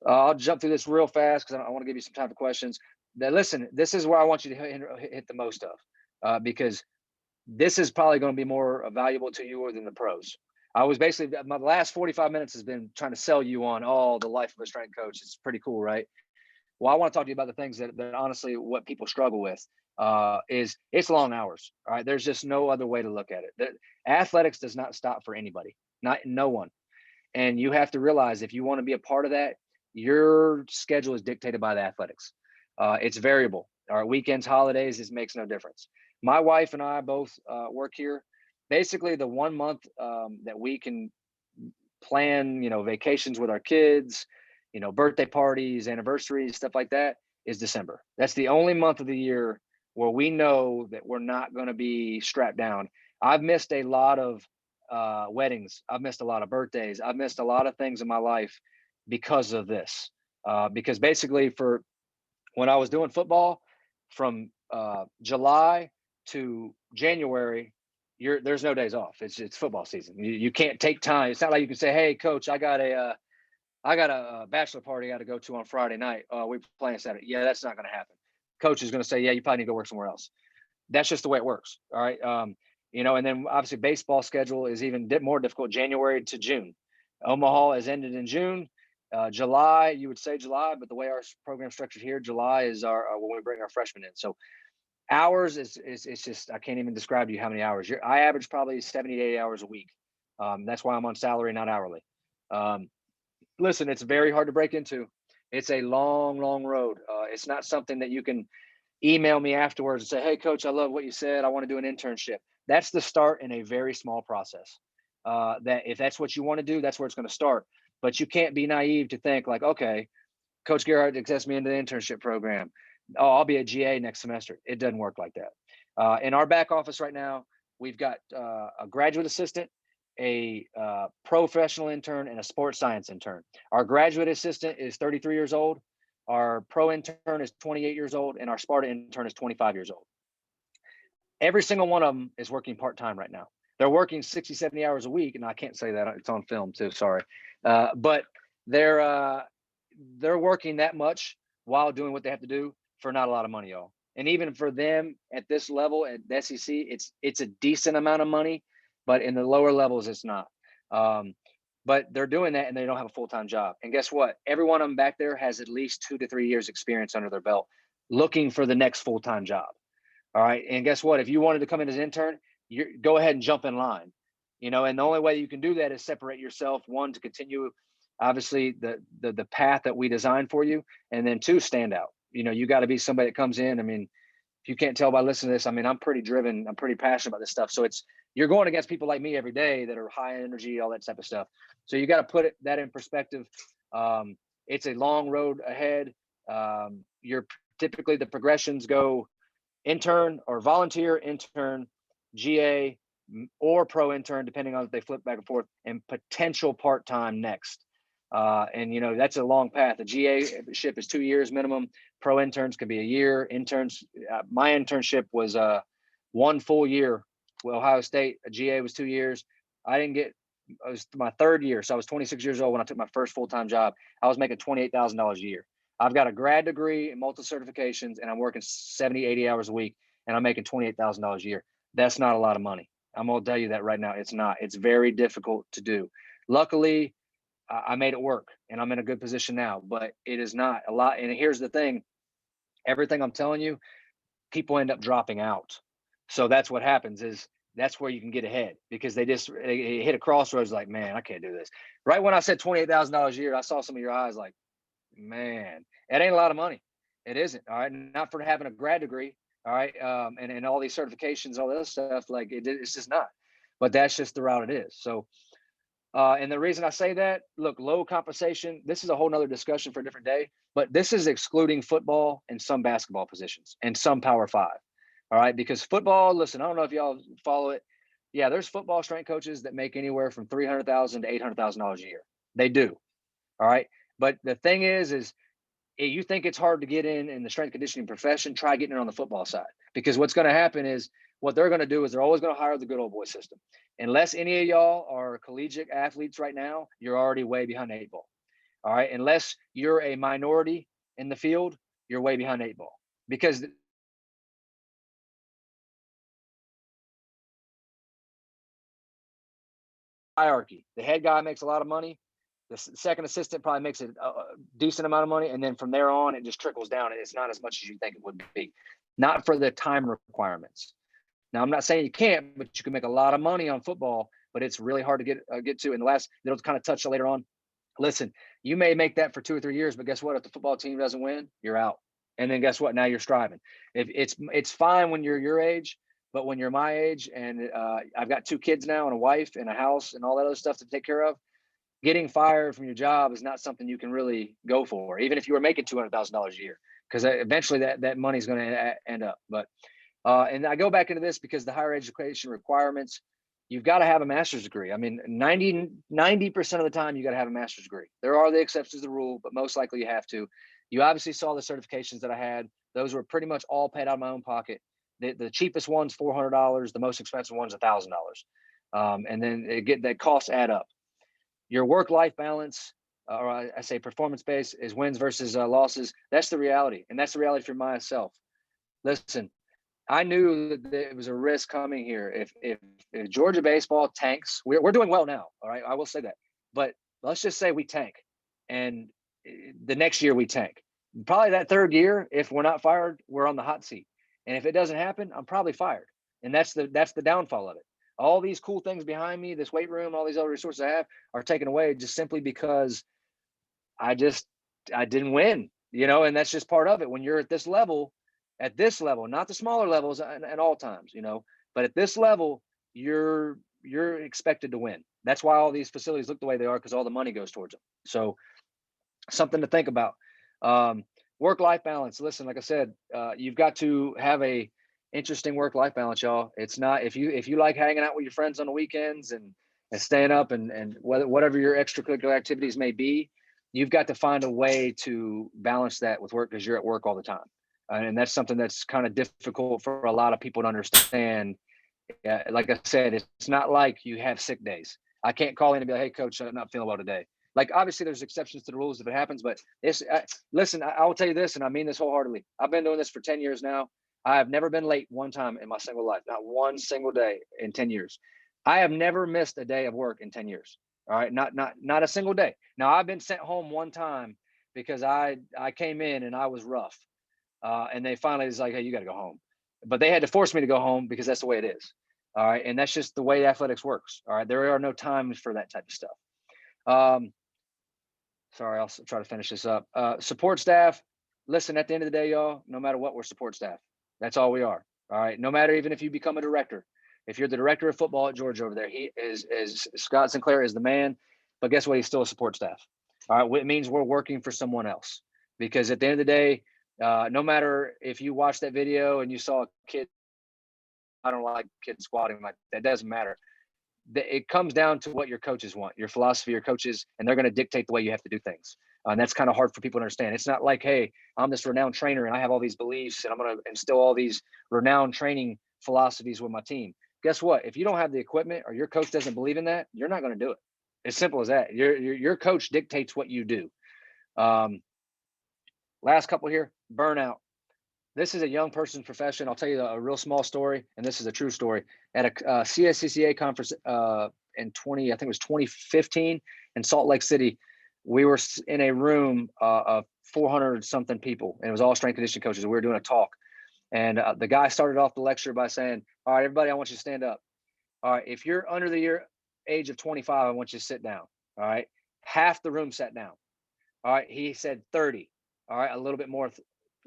I'll jump through this real fast because I want to give you some time for questions. Now, listen, this is where I want you to hit the most of, because this is probably going to be more valuable to you than the pros. I was basically, my last 45 minutes has been trying to sell you on the life of a strength coach. It's pretty cool, right? Well, I want to talk to you about the things that honestly what people struggle with is it's long hours. All right. There's just no other way to look at it. Athletics does not stop for anybody, not no one. And you have to realize if you want to be a part of that, your schedule is dictated by the athletics. It's variable. Our weekends, holidays, it makes no difference. My wife and I both work here. Basically, the 1 month that we can plan, vacations with our kids, birthday parties, anniversaries, stuff like that, is December. That's the only month of the year where we know that we're not going to be strapped down. I've missed a lot of weddings. I've missed a lot of birthdays. I've missed a lot of things in my life because of this. Because basically, for when I was doing football, from July to January, there's no days off. It's football season. You can't take time. It's not like you can say, "Hey, coach, I got a bachelor party I got to go to on Friday night. We playing Saturday." Yeah, that's not going to happen. Coach is going to say, "Yeah, you probably need to go work somewhere else." That's just the way it works. All right. And then obviously baseball schedule is even more difficult, January to June. Omaha has ended in June. July, you would say July, but the way our program structured here, July is our when we bring our freshmen in. So hours is it's just I can't even describe to you how many hours. I average probably 70 to 80 hours a week. That's why I'm on salary, not hourly. Um, Listen, it's very hard to break into. It's a long, long road. It's not something that you can email me afterwards and say, "Hey, coach, I love what you said. I want to do an internship." That's the start in a very small process. That if that's what you want to do, that's where it's going to start. But you can't be naive to think like, okay, Coach Gerhardt accepts me into the internship program. Oh, I'll be a GA next semester. It doesn't work like that. In our back office right now, we've got a graduate assistant, a professional intern, and a sports science intern. Our graduate assistant is 33 years old. Our pro intern is 28 years old, and our Sparta intern is 25 years old. Every single one of them is working part-time right now. They're working 60, 70 hours a week, and I can't say that, it's on film too, sorry. But they're working that much while doing what they have to do for not a lot of money, y'all. And even for them at this level at the SEC, it's a decent amount of money, but in the lower levels, it's not. But they're doing that and they don't have a full-time job. And guess what? Every one of them back there has at least 2 to 3 years experience under their belt, looking for the next full-time job. All right. And guess what? If you wanted to come in as an intern, you go ahead and jump in line. And the only way you can do that is separate yourself, one, to continue obviously the path that we designed for you, and then two, stand out. You got to be somebody that comes in. I mean, if you can't tell by listening to this, I mean, I'm pretty driven, I'm pretty passionate about this stuff. So you're going against people like me every day that are high energy, all that type of stuff. So you got to put that in perspective. It's a long road ahead. You're typically, the progressions go intern or volunteer, intern, GA, or pro intern, depending on if they flip back and forth, and potential part-time next. And that's a long path. The GA ship is 2 years minimum. Pro interns could be a year. Interns, my internship was 1 full year with Ohio State. A GA was 2 years. It was my third year. So I was 26 years old when I took my first full-time job. I was making $28,000 a year. I've got a grad degree and multiple certifications, and I'm working 70, 80 hours a week, and I'm making $28,000 a year. That's not a lot of money. I'm going to tell you that right now. It's not. It's very difficult to do. Luckily, I made it work, and I'm in a good position now, but it is not a lot. And here's the thing. Everything I'm telling you, people end up dropping out. So that's what happens is that's where you can get ahead, because they hit a crossroads like, man, I can't do this. Right when I said $28,000 a year, I saw some of your eyes like, man, it ain't a lot of money. It isn't. All right. Not for having a grad degree. All right. And all these certifications, all this stuff, like it's just not. But that's just the route it is. So, and the reason I say that, look, low compensation, this is a whole nother discussion for a different day, but this is excluding football and some basketball positions and some Power Five. All right. Because football, listen, I don't know if y'all follow it. Yeah, there's football strength coaches that make anywhere from $300,000 to $800,000 a year. They do. All right. But the thing is you think it's hard to get in the strength conditioning profession, try getting it on the football side, because what's going to happen is what they're going to do is they're always going to hire the good old boy system. Unless any of y'all are collegiate athletes right now, you're already way behind the 8 ball. All right. Unless you're a minority in the field, you're way behind the 8 ball, because hierarchy, the head guy makes a lot of money. The second assistant probably makes a decent amount of money, and then from there on, it just trickles down, and it's not as much as you think it would be. Not for the time requirements. Now, I'm not saying you can't, but you can make a lot of money on football, but it's really hard to get to. And the last, it'll kind of touch later on. Listen, you may make that for 2 or 3 years, but guess what? If the football team doesn't win, you're out. And then guess what? Now you're striving. If it's fine when you're your age, but when you're my age, and I've got 2 kids now and a wife and a house and all that other stuff to take care of, getting fired from your job is not something you can really go for, even if you were making $200,000 a year, because eventually that money's going to end up. But and I go back into this because the higher education requirements, you've got to have a master's degree. I mean, 90% of the time you got to have a master's degree. There are the exceptions to the rule, but most likely you have to. You obviously saw the certifications that I had. Those were pretty much all paid out of my own pocket. The cheapest one's $400. The most expensive one's $1,000. And then that costs add up. Your work-life balance, or I say performance-based, is wins versus losses. That's the reality, and that's the reality for myself. Listen, I knew that it was a risk coming here. If Georgia baseball tanks, we're doing well now. All right, I will say that. But let's just say we tank, and the next year we tank. Probably that third year, if we're not fired, we're on the hot seat. And if it doesn't happen, I'm probably fired. And that's the downfall of it. All these cool things behind me, this weight room, all these other resources I have, are taken away just simply because I didn't win, and that's just part of it. When you're at this level, not the smaller levels at all times, but at this level, you're expected to win. That's why all these facilities look the way they are, because all the money goes towards them. So something to think about. Work-life balance. Listen, like I said, you've got to have a interesting work-life balance, y'all. It's not, if you like hanging out with your friends on the weekends and staying up and whatever your extracurricular activities may be, you've got to find a way to balance that with work, because you're at work all the time. And that's something that's kind of difficult for a lot of people to understand. Like I said, it's not like you have sick days. I can't call in and be like, hey, coach, I'm not feeling well today. Like, obviously there's exceptions to the rules if it happens, but listen, I will tell you this, and I mean this wholeheartedly. I've been doing this for 10 years now. I have never been late one time in my single life, not one single day in 10 years. I have never missed a day of work in 10 years. All right. Not a single day. Now, I've been sent home one time because I came in and I was rough. And they finally was like, hey, you got to go home. But they had to force me to go home because that's the way it is. All right. And that's just the way athletics works. All right. There are no times for that type of stuff. Sorry, I'll try to finish this up. Support staff. Listen, at the end of the day, y'all, no matter what, we're support staff. That's all we are. All right. No matter even if you become a director. If you're the director of football at Georgia over there, he is Scott Sinclair is the man. But guess what? He's still a support staff. All right. It means we're working for someone else. Because at the end of the day, no matter if you watch that video and you saw a kid, I don't like kids squatting, like that doesn't matter. It comes down to what your coaches want, your philosophy, your coaches, and they're going to dictate the way you have to do things. And that's kind of hard for people to understand. It's not like, hey, I'm this renowned trainer and I have all these beliefs and I'm going to instill all these renowned training philosophies with my team. Guess what? If you don't have the equipment or your coach doesn't believe in that, you're not going to do it. As simple as that. Your coach dictates what you do. Last couple here, burnout. This is a young person's profession. I'll tell you a real small story, and this is a true story. At a CSCCA conference in 2015 in Salt Lake City, we were in a room of 400 something people, and it was all strength conditioning coaches. And we were doing a talk, and the guy started off the lecture by saying, "All right, everybody, I want you to stand up. All right, if you're under the age of 25, I want you to sit down. All right, half the room sat down. All right, he said 30. All right, a little bit more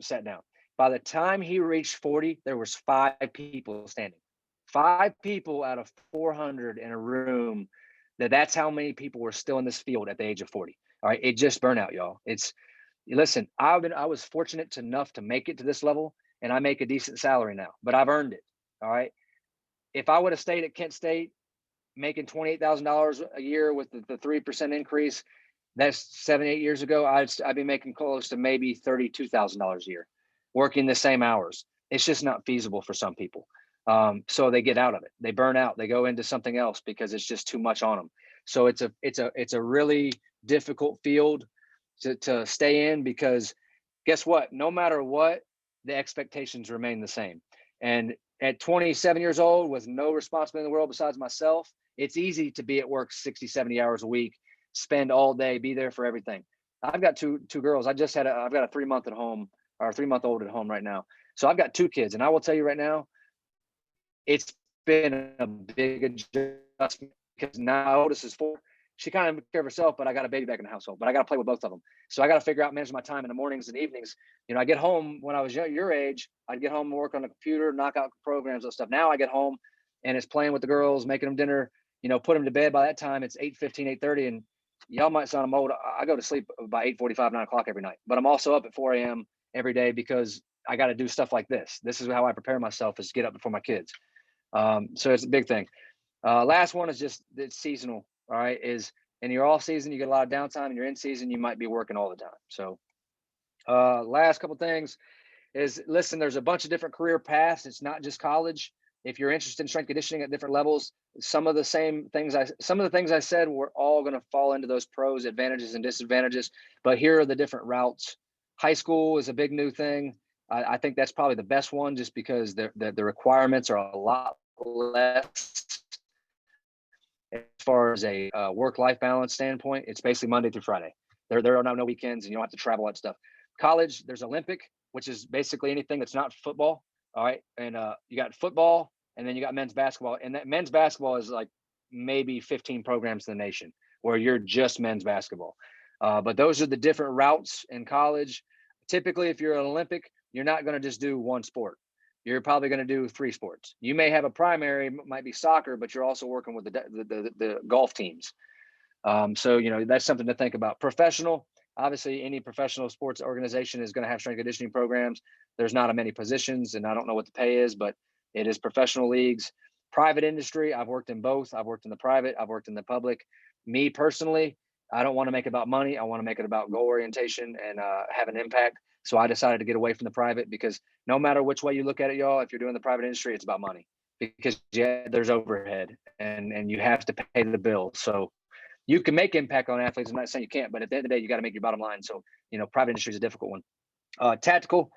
sat down. By the time he reached 40, there was 5 people standing. 5 people out of 400 in a room. That's how many people were still in this field at the age of 40. All right, it just burnout, y'all. Listen, I was fortunate enough to make it to this level, and I make a decent salary now, but I've earned it. All right. If I would have stayed at Kent State making $28,000 a year with the 3% increase, that's 7-8 years ago, I'd be making close to maybe $32,000 a year, working the same hours. It's just not feasible for some people. So they get out of it. They burn out. They go into something else because it's just too much on them. So it's a really difficult field to stay in, because guess what? No matter what, the expectations remain the same. And at 27 years old with no responsibility in the world besides myself, it's easy to be at work 60, 70 hours a week spend all day, be there for everything. I've got two girls. I've got a 3-month at home, or a 3-month-old at home right now. So I've got 2 kids, and I will tell you right now, it's been a big adjustment because now my oldest is 4. She kind of took care of herself, but I got a baby back in the household. But I got to play with both of them, so I got to figure out manage my time in the mornings and evenings. I get home when I was your age. I'd get home and work on the computer, knock out programs and stuff. Now I get home and it's playing with the girls, making them dinner. Put them to bed. By that time, it's 8:15, 8:30, and y'all might sound old. I go to sleep by 8:45, 9 o'clock every night. But I'm also up at 4 a.m. every day because I got to do stuff like this. This is how I prepare myself, is get up before my kids. So it's a big thing. Last one is just it's seasonal. All right, is in your off season you get a lot of downtime, and you're in season you might be working all the time. So last couple things is, listen, there's a bunch of different career paths. It's not just college. If you're interested in strength conditioning at different levels, some of the things I said, we're all going to fall into those pros, advantages, and disadvantages. But here are the different routes. High school is a big new thing. I think that's probably the best one, just because the requirements are a lot less as far as a work-life balance standpoint. It's basically Monday through Friday. There are no weekends, and you don't have to travel, that stuff. College, there's Olympic, which is basically anything that's not football. All right. And you got football, and then you got men's basketball. And that men's basketball is like maybe 15 programs in the nation where you're just men's basketball. But those are the different routes in college. Typically, if you're an Olympic, you're not going to just do one sport. You're probably going to do 3 sports. You may have a primary, might be soccer, but you're also working with the golf teams. So, that's something to think about. Professional, obviously, any professional sports organization is going to have strength conditioning programs. There's not many positions, and I don't know what the pay is, but it is professional leagues. Private industry, I've worked in both. I've worked in the private, I've worked in the public. Me personally, I don't want to make it about money. I want to make it about goal orientation and have an impact. So I decided to get away from the private, because no matter which way you look at it, y'all, if you're doing the private industry, it's about money, because there's overhead and you have to pay the bill. So you can make impact on athletes. I'm not saying you can't, but at the end of the day, you got to make your bottom line. So, private industry is a difficult one. Tactical,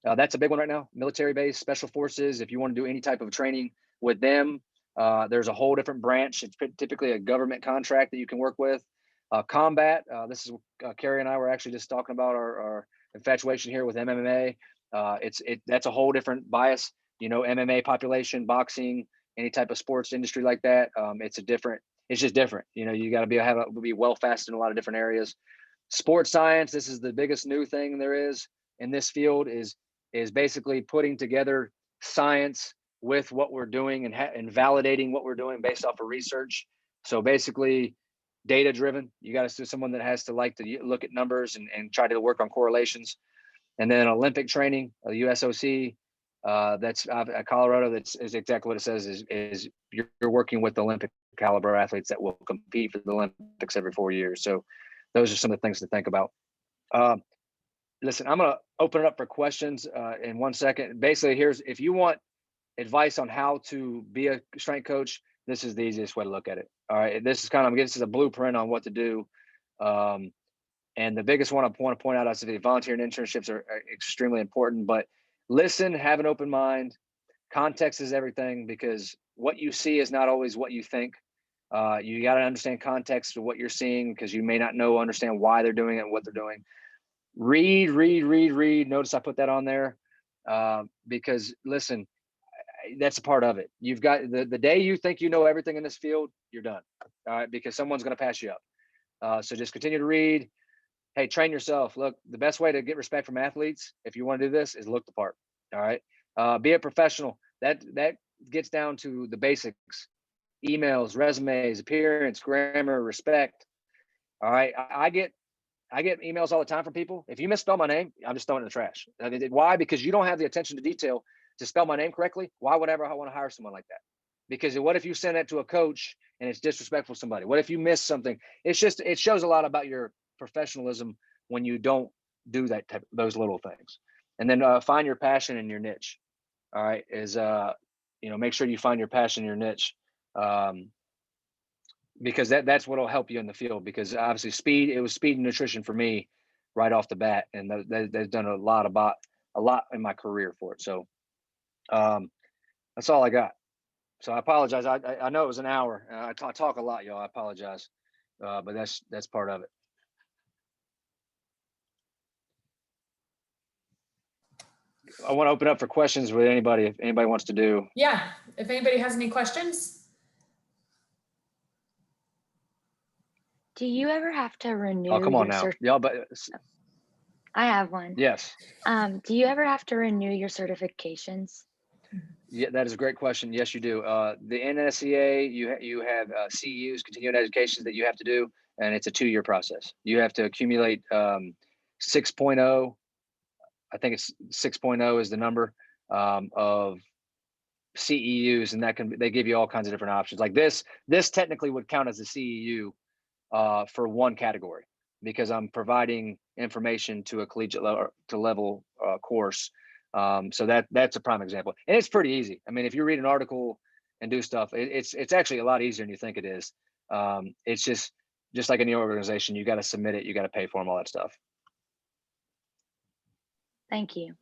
that's a big one right now. Military base, special forces. If you want to do any type of training with them, there's a whole different branch. It's typically a government contract that you can work with. Combat, this is Carrie and I were actually just talking about our infatuation here with MMA. That's a whole different bias. MMA population, boxing, any type of sports industry like that. It's just different. You got to be well fasted in a lot of different areas. Sports science, this is the biggest new thing there is in this field, is basically putting together science with what we're doing and validating what we're doing based off of research. So basically data driven. You got to see someone that has to like to look at numbers and try to work on correlations. And then Olympic training, USOC, that's at Colorado. Is exactly what it says. Is you're working with Olympic caliber athletes that will compete for the Olympics every 4 years. So those are some of the things to think about. Listen, I'm going to open it up for questions in 1 second. Basically, if you want advice on how to be a strength coach, this is the easiest way to look at it. All right. This is a blueprint on what to do. And the biggest one I want to point out is the volunteer and internships are extremely important, but listen, have an open mind. Context is everything, because what you see is not always what you think. You got to understand context of what you're seeing, because you may not understand why they're doing it and what they're doing. Read. Notice I put that on there because listen, that's a part of it. You've got the day you think you know everything in this field, you're done. All right, because someone's going to pass you up. So just continue to read. Hey, train yourself. Look, the best way to get respect from athletes, if you want to do this, is look the part. All right. Be a professional. That gets down to the basics: emails, resumes, appearance, grammar, respect. All right. I get emails all the time from people. If you misspell my name, I'm just throwing it in the trash. Why? Because you don't have the attention to detail to spell my name correctly. Why would I want to hire someone like that? Because what if you send that to a coach and it's disrespectful to somebody? What if you miss something? It shows a lot about your professionalism when you don't do those little things. And then find your passion and your niche. All right, make sure you find your passion in your niche, because that's what will help you in the field. Because obviously it was speed and nutrition for me right off the bat, and they've done a lot in my career for it. So that's all I got. So I apologize. I know it was an hour. I talk a lot, y'all. I apologize. But that's part of it. I want to open up for questions with anybody, if anybody wants to do. Yeah, if anybody has any questions. Do you ever have to renew Oh, come on your now, y'all. But I have one. yes, Do you ever have to renew your certifications? yeah, that is a great question. Yes, you do. The NSCA, you have CUs, continuing educations, that you have to do, and it's a 2-year process. You have to accumulate 6.0. I think it's 6.0 is the number of CEUs, and they give you all kinds of different options. Like this technically would count as a CEU for one category, because I'm providing information to a collegiate level course. So that's a prime example, and it's pretty easy. I mean, if you read an article and do stuff, it's actually a lot easier than you think it is. It's just like any organization, you got to submit it, you got to pay for them, all that stuff. Thank you.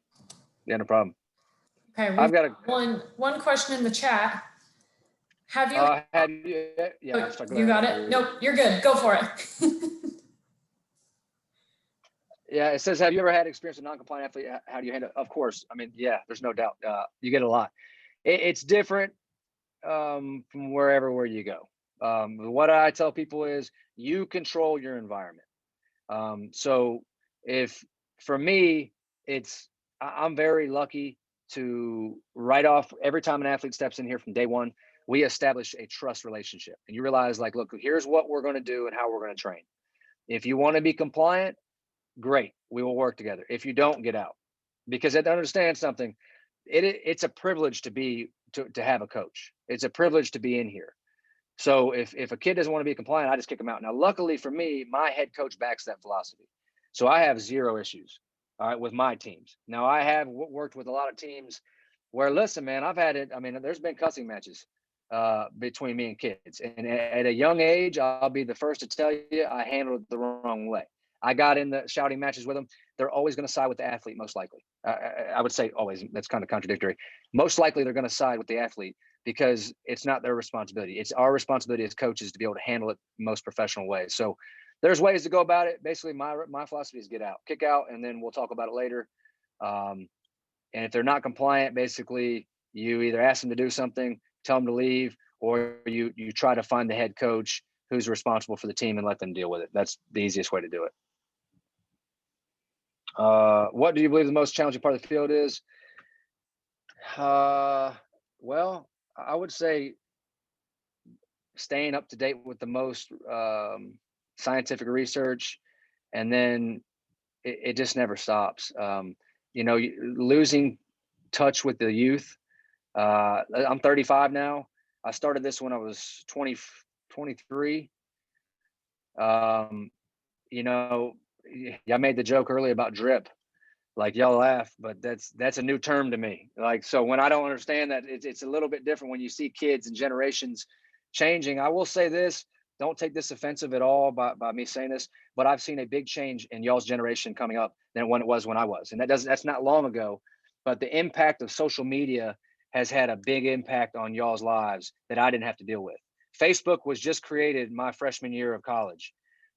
Yeah, no problem. Okay, I've got one question in the chat. Have you? have you? Yeah, You got it. Nope, you're good. Go for it. Yeah, it says, have you ever had experience with non-compliant athlete? How do you handle it? Of course. I mean, yeah, there's no doubt. You get a lot. It's different from where you go. What I tell people is you control your environment. So if for me, I'm very lucky to write off every time an athlete steps in here from day one, we establish a trust relationship, and you realize, like, look, here's what we're going to do and how we're going to train. If you want to be compliant, great, we will work together. If you don't, get out. Because I understand something, it's a privilege to have a coach. It's a privilege to be in here. So if a kid doesn't want to be compliant, I just kick them out. Now, luckily for me, my head coach backs that philosophy. So I have zero issues, all right, with my teams. Now, I have worked with a lot of teams where, listen, man, I've had it. I mean, there's been cussing matches between me and kids. And at a young age, I'll be the first to tell you, I handled it the wrong way. I got in the shouting matches with them. They're always going to side with the athlete, most likely. I would say always. That's kind of contradictory. Most likely, they're going to side with the athlete because it's not their responsibility. It's our responsibility as coaches to be able to handle it most professional way. So there's ways to go about it. Basically, my philosophy is get out, kick out, and then we'll talk about it later. And if they're not compliant, basically, you either ask them to do something, tell them to leave, or you try to find the head coach who's responsible for the team and let them deal with it. That's the easiest way to do it. What do you believe the most challenging part of the field is? Well, I would say staying up to date with the most scientific research, and then it just never stops. Losing touch with the youth. I'm 35 now. I started this when I was 23. I made the joke earlier about drip. Like, y'all laugh, but that's a new term to me. Like, so when I don't understand that, it's a little bit different when you see kids and generations changing. I will say this, don't take this offensive at all by me saying this, but I've seen a big change in y'all's generation coming up than when it was when I was. And that's not long ago, but the impact of social media has had a big impact on y'all's lives that I didn't have to deal with. Facebook was just created my freshman year of college.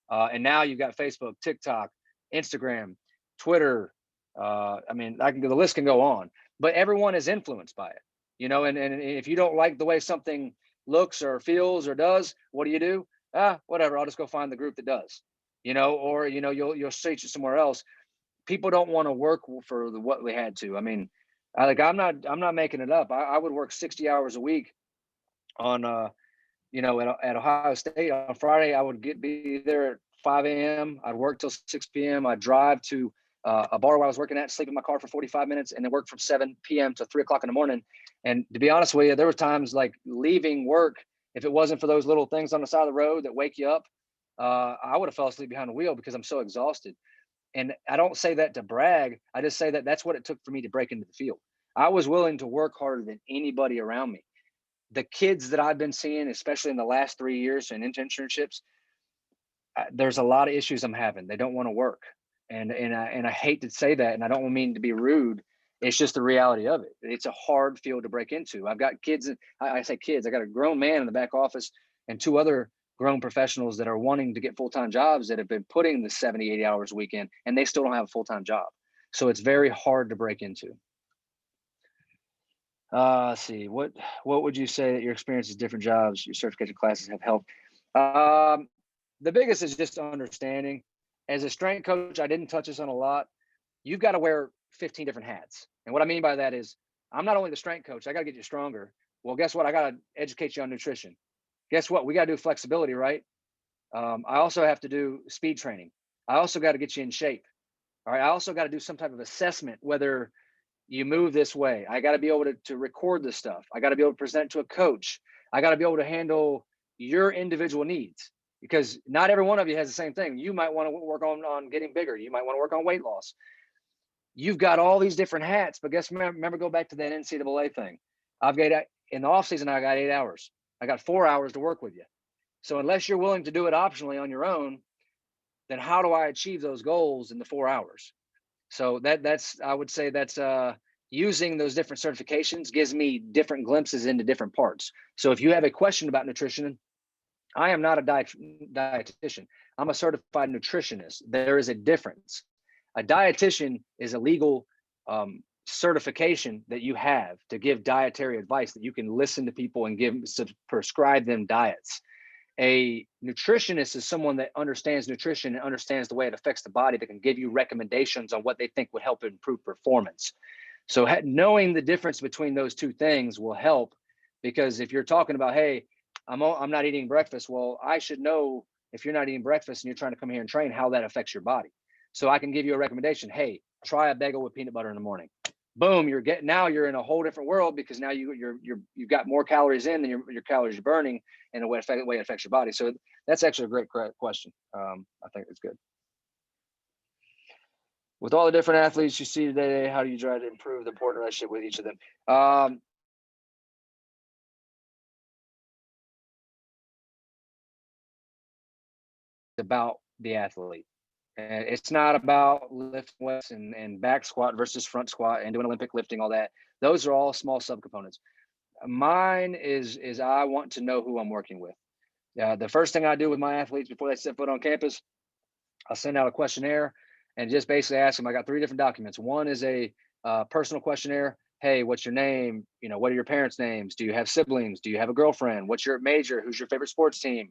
And now you've got Facebook, TikTok, Instagram, Twitter. The list can go on, but everyone is influenced by it, and if you don't like the way something looks or feels or does, what do? Whatever, I'll just go find the group that does, or, you'll search it somewhere else. People don't want to work for what we had to. I mean, I'm not making it up. I would work 60 hours a week on, at Ohio State. On Friday, I would be there at 5 a.m. I'd work till 6 p.m. I'd drive to a bar where I was working at, sleep in my car for 45 minutes, and then work from 7 p.m. to 3 o'clock in the morning. And to be honest with you, there were times like leaving work, if it wasn't for those little things on the side of the road that wake you up, I would have fell asleep behind the wheel because I'm so exhausted. And I don't say that to brag. I just say that that's what it took for me to break into the field. I was willing to work harder than anybody around me. The kids that I've been seeing, especially in the last 3 years in internships, there's a lot of issues I'm having. They don't want to work. And I hate to say that, and I don't mean to be rude. It's just the reality of it. It's a hard field to break into. I've got kids. I say kids. I got a grown man in the back office and 2 other grown professionals that are wanting to get full-time jobs that have been putting the 70, 80 hours a week in, and they still don't have a full-time job. So it's very hard to break into. Let's see, what would you say that your experiences, different jobs, your certification classes have helped? The biggest is just understanding. As a strength coach, I didn't touch this on a lot. You've got to wear 15 different hats. And what I mean by that is I'm not only the strength coach, I got to get you stronger. Well, guess what? I got to educate you on nutrition. Guess what? We got to do flexibility, right? I also have to do speed training. I also got to get you in shape. All right. I also got to do some type of assessment, whether you move this way. I got to be able to record this stuff. I got to be able to present it to a coach. I got to be able to handle your individual needs, because not every one of you has the same thing. You might want to work on getting bigger. You might want to work on weight loss. You've got all these different hats, but remember, go back to that NCAA thing. I've got, in the off season, I got 8 hours. I got 4 hours to work with you. So unless you're willing to do it optionally on your own, then how do I achieve those goals in the 4 hours? So that's I would say that's using those different certifications gives me different glimpses into different parts. So if you have a question about nutrition, I am not a dietitian. I'm a certified nutritionist. There is a difference. A dietitian is a legal certification that you have to give dietary advice, that you can listen to people and prescribe them diets. A nutritionist is someone that understands nutrition and understands the way it affects the body, that can give you recommendations on what they think would help improve performance. So knowing the difference between those two things will help, because if you're talking about, hey, I'm not eating breakfast, well, I should know, if you're not eating breakfast and you're trying to come here and train, how that affects your body. So I can give you a recommendation. Hey, try a bagel with peanut butter in the morning. Boom, now you're in a whole different world, because now you've got more calories in than your calories you're burning, and the way it affects your body. So that's actually a great question. I think it's good. With all the different athletes you see today, how do you try to improve the important relationship with each of them? About the athlete. And it's not about lift weights and back squat versus front squat and doing Olympic lifting, all that. Those are all small subcomponents. Mine is I want to know who I'm working with. The first thing I do with my athletes before they set foot on campus, I'll send out a questionnaire and just basically ask them. I got 3 different documents. One is a personal questionnaire. Hey, what's your name? What are your parents' names? Do you have siblings? Do you have a girlfriend? What's your major? Who's your favorite sports team?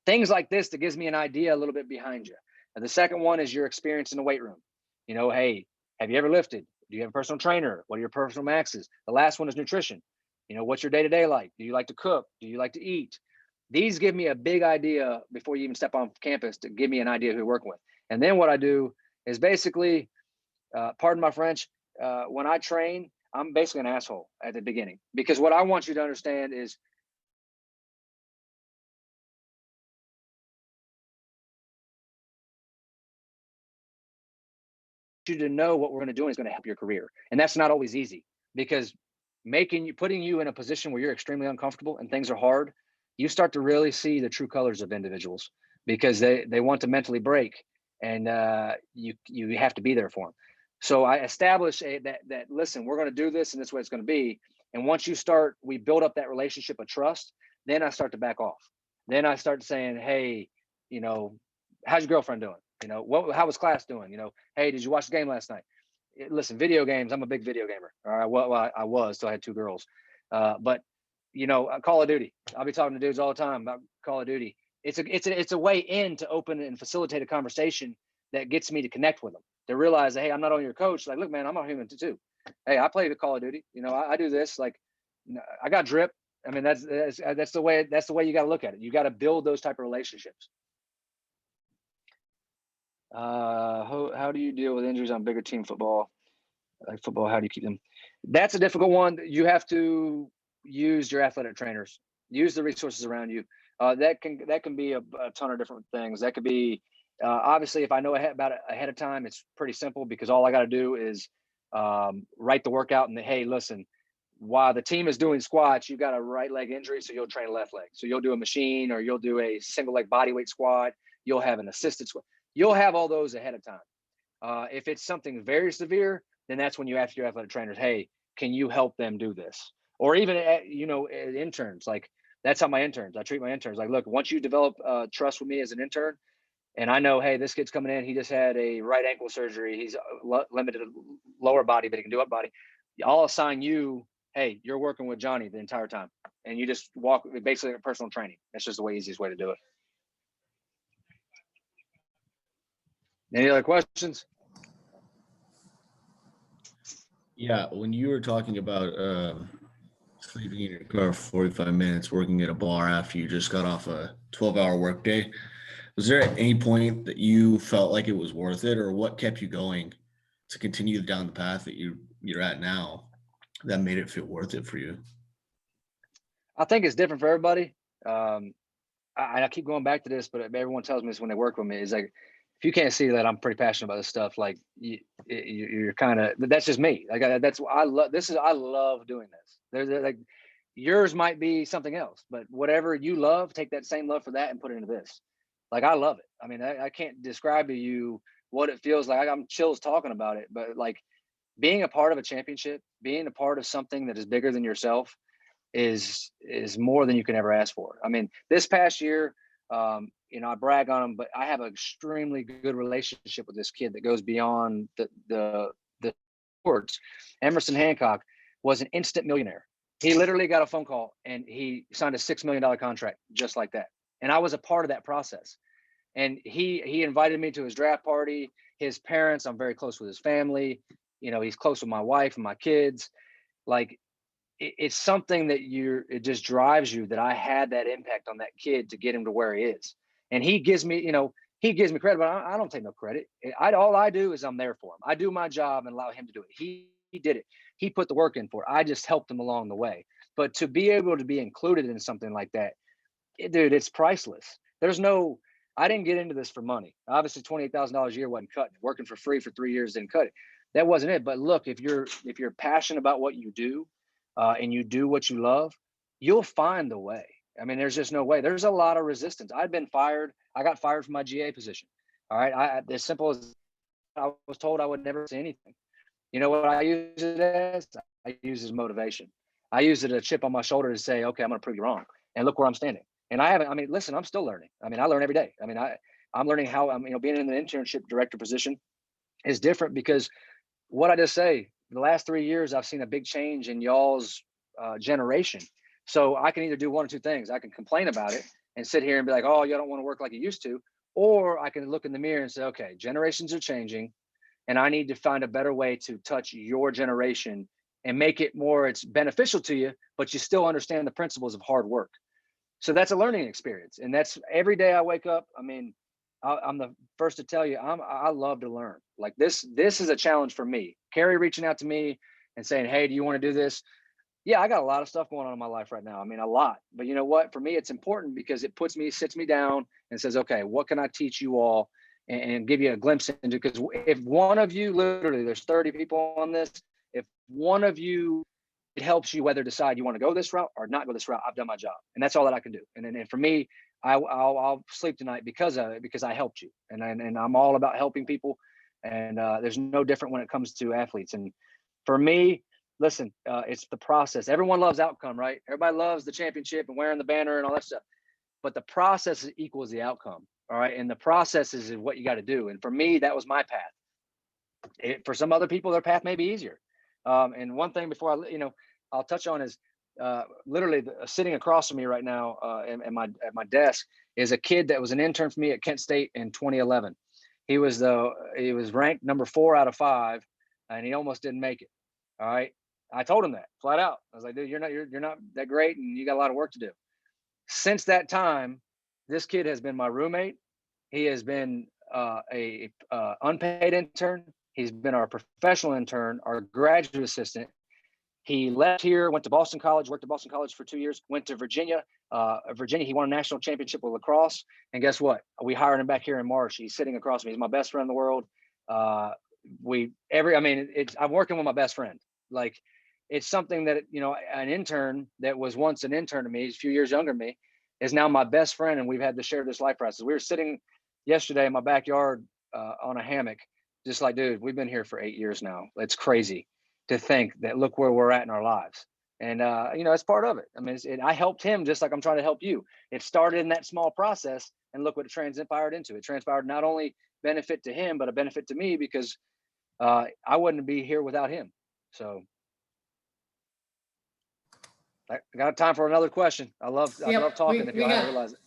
Things like this that gives me an idea a little bit behind you. And the second one is your experience in the weight room. Hey, have you ever lifted? Do you have a personal trainer? What are your personal maxes? The last one is nutrition. What's your day-to-day like? Do you like to cook? Do you like to eat? These give me a big idea before you even step on campus, to give me an idea who you're working with. And then what I do is basically, pardon my French, when I train, I'm basically an asshole at the beginning, because what I want you to understand is you to know what we're going to do is going to help your career. And that's not always easy, because putting you in a position where you're extremely uncomfortable and things are hard, you start to really see the true colors of individuals, because they want to mentally break, and you have to be there for them. So I establish that listen, we're going to do this, and this is what it's going to be. And once we build up that relationship of trust, then I start to back off. Then I start saying, hey, how's your girlfriend doing? How was class doing? Hey, did you watch the game last night? Listen, video games, I'm a big video gamer. All right. Well, I was, so I had 2 girls. But Call of Duty. I'll be talking to dudes all the time about Call of Duty. It's a way in to open and facilitate a conversation that gets me to connect with them, to realize that, hey, I'm not only your coach. Like, look, man, I'm a human too. Hey, I play the Call of Duty. I do this. Like, I got drip. I mean, that's the way you got to look at it. You got to build those type of relationships. How do you deal with injuries on bigger team football? Like football, how do you keep them? That's a difficult one. You have to use your athletic trainers, use the resources around you. That can be a ton of different things. That could be, obviously, if I know about it ahead of time, it's pretty simple, because all I got to do is write the workout, and hey, listen, while the team is doing squats, you got a right leg injury, so you'll train a left leg. So you'll do a machine, or you'll do a single leg bodyweight squat. You'll have an assisted squat. You'll have all those ahead of time. If it's something very severe, then that's when you ask your athletic trainers, hey, can you help them do this? Or even interns, like, That's how I treat my interns. Like, look, once you develop trust with me as an intern, and I know, hey, this kid's coming in, he just had a right ankle surgery. He's limited lower body, but he can do up body. I'll assign you, hey, you're working with Johnny the entire time. And you just walk, basically personal training. That's just the easiest way to do it. Any other questions? Yeah, when you were talking about sleeping in your car for 45 minutes, working at a bar after you just got off a 12-hour workday, was there at any point that you felt like it was worth it, or what kept you going to continue down the path that you're at now that made it feel worth it for you? I think it's different for everybody. I keep going back to this, but everyone tells me this when they work with me. Is like, if you can't see that I'm pretty passionate about this stuff, like you're kind of, that's just me. Like that's I love. I love doing this. There's like, yours might be something else, but whatever you love, take that same love for that and put it into this. Like I love it. I mean, I can't describe to you what it feels like. I'm chills talking about it, but like being a part of a championship, being a part of something that is bigger than yourself is more than you can ever ask for. I mean, this past year, I brag on him, but I have an extremely good relationship with this kid that goes beyond the sports. Emerson Hancock was an instant millionaire. He literally got a phone call and he signed a $6 million contract just like that. And I was a part of that process. And he invited me to his draft party. His parents, I'm very close with his family. He's close with my wife and my kids. Like, it's something that it just drives you that I had that impact on that kid to get him to where he is. And he gives me credit, but I don't take no credit. All I do is I'm there for him. I do my job and allow him to do it. He did it. He put the work in for it. I just helped him along the way. But to be able to be included in something like that, dude, it's priceless. I didn't get into this for money. Obviously, $28,000 a year wasn't cutting it. Working for free for 3 years didn't cut it. That wasn't it. But look, if you're passionate about what you do, and you do what you love, you'll find a way. I mean, there's just no way. There's a lot of resistance. I've been fired. I got fired from my GA position. All right. As simple as I was told I would never say anything. You know what I use it as? I use it as motivation. I use it as a chip on my shoulder to say, okay, I'm going to prove you wrong. And look where I'm standing. And listen, I'm still learning. I mean, I learn every day. I mean, I'm learning how being in the internship director position is different because what I just say, the last 3 years, I've seen a big change in y'all's generation. So I can either do one or two things. I can complain about it and sit here and be like, oh, you don't want to work like you used to. Or I can look in the mirror and say, okay, generations are changing and I need to find a better way to touch your generation and make it more, it's beneficial to you, but you still understand the principles of hard work. So that's a learning experience. And that's every day I wake up. I mean, I'm the first to tell you, I love to learn. Like this is a challenge for me. Carrie reaching out to me and saying, hey, do you want to do this? Yeah, I got a lot of stuff going on in my life right now. I mean, a lot. But you know what? For me, it's important because it sits me down and says, okay, what can I teach you all and give you a glimpse into? Because if one of you, literally, there's 30 people on this. If one of you, it helps you whether decide you want to go this route or not go this route, I've done my job. And that's all that I can do. And for me, I'll sleep tonight because of it, because I helped you. And I'm all about helping people. And there's no different when it comes to athletes. And for me, listen, it's the process. Everyone loves outcome, right? Everybody loves the championship and wearing the banner and all that stuff. But the process equals the outcome. All right. And the process is what you got to do. And for me, that was my path. For some other people, their path may be easier. And one thing before I'll touch on is literally sitting across from me right now at my desk is a kid that was an intern for me at Kent State in 2011. He was ranked number 4 out of 5, and he almost didn't make it. All right, I told him that flat out. I was like, dude, you're not that great, and you got a lot of work to do. Since that time, this kid has been my roommate. He has been a unpaid intern. He's been our professional intern, our graduate assistant. He left here, went to Boston College, worked at Boston College for 2 years, went to Virginia. He won a national championship with lacrosse. And guess what? We hired him back here in March. He's sitting across from me. He's my best friend in the world. I'm working with my best friend. Like, it's something that, an intern that was once an intern to me, a few years younger than me, is now my best friend. And we've had to share this life process. We were sitting yesterday in my backyard on a hammock, just like, dude, we've been here for 8 years now. It's crazy to think that look where we're at in our lives. And, it's part of it. I mean, I helped him just like I'm trying to help you. It started in that small process, and look what it transpired into. It transpired not only benefit to him, but a benefit to me, because I wouldn't be here without him. So I got time for another question. I love Yep, talking. If we y'all haven't got realized it.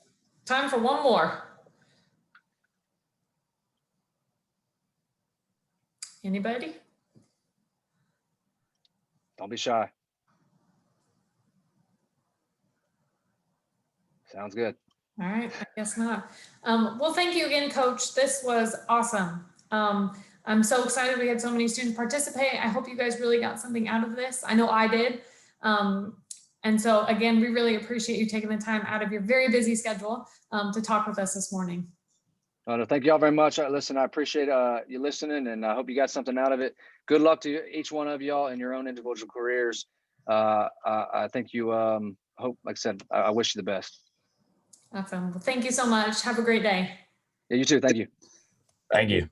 time for one more. Anybody? Don't be shy. Sounds good. All right, I guess not. Well, thank you again, Coach. This was awesome. I'm so excited we had so many students participate. I hope you guys really got something out of this. I know I did. And so again, we really appreciate you taking the time out of your very busy schedule to talk with us this morning. No, thank you all very much. Listen, I appreciate you listening, and I hope you got something out of it. Good luck to each one of y'all in your own individual careers. I think you hope, like I said, I wish you the best. Awesome. Well, thank you so much. Have a great day. Yeah, you too. Thank you. Thank you.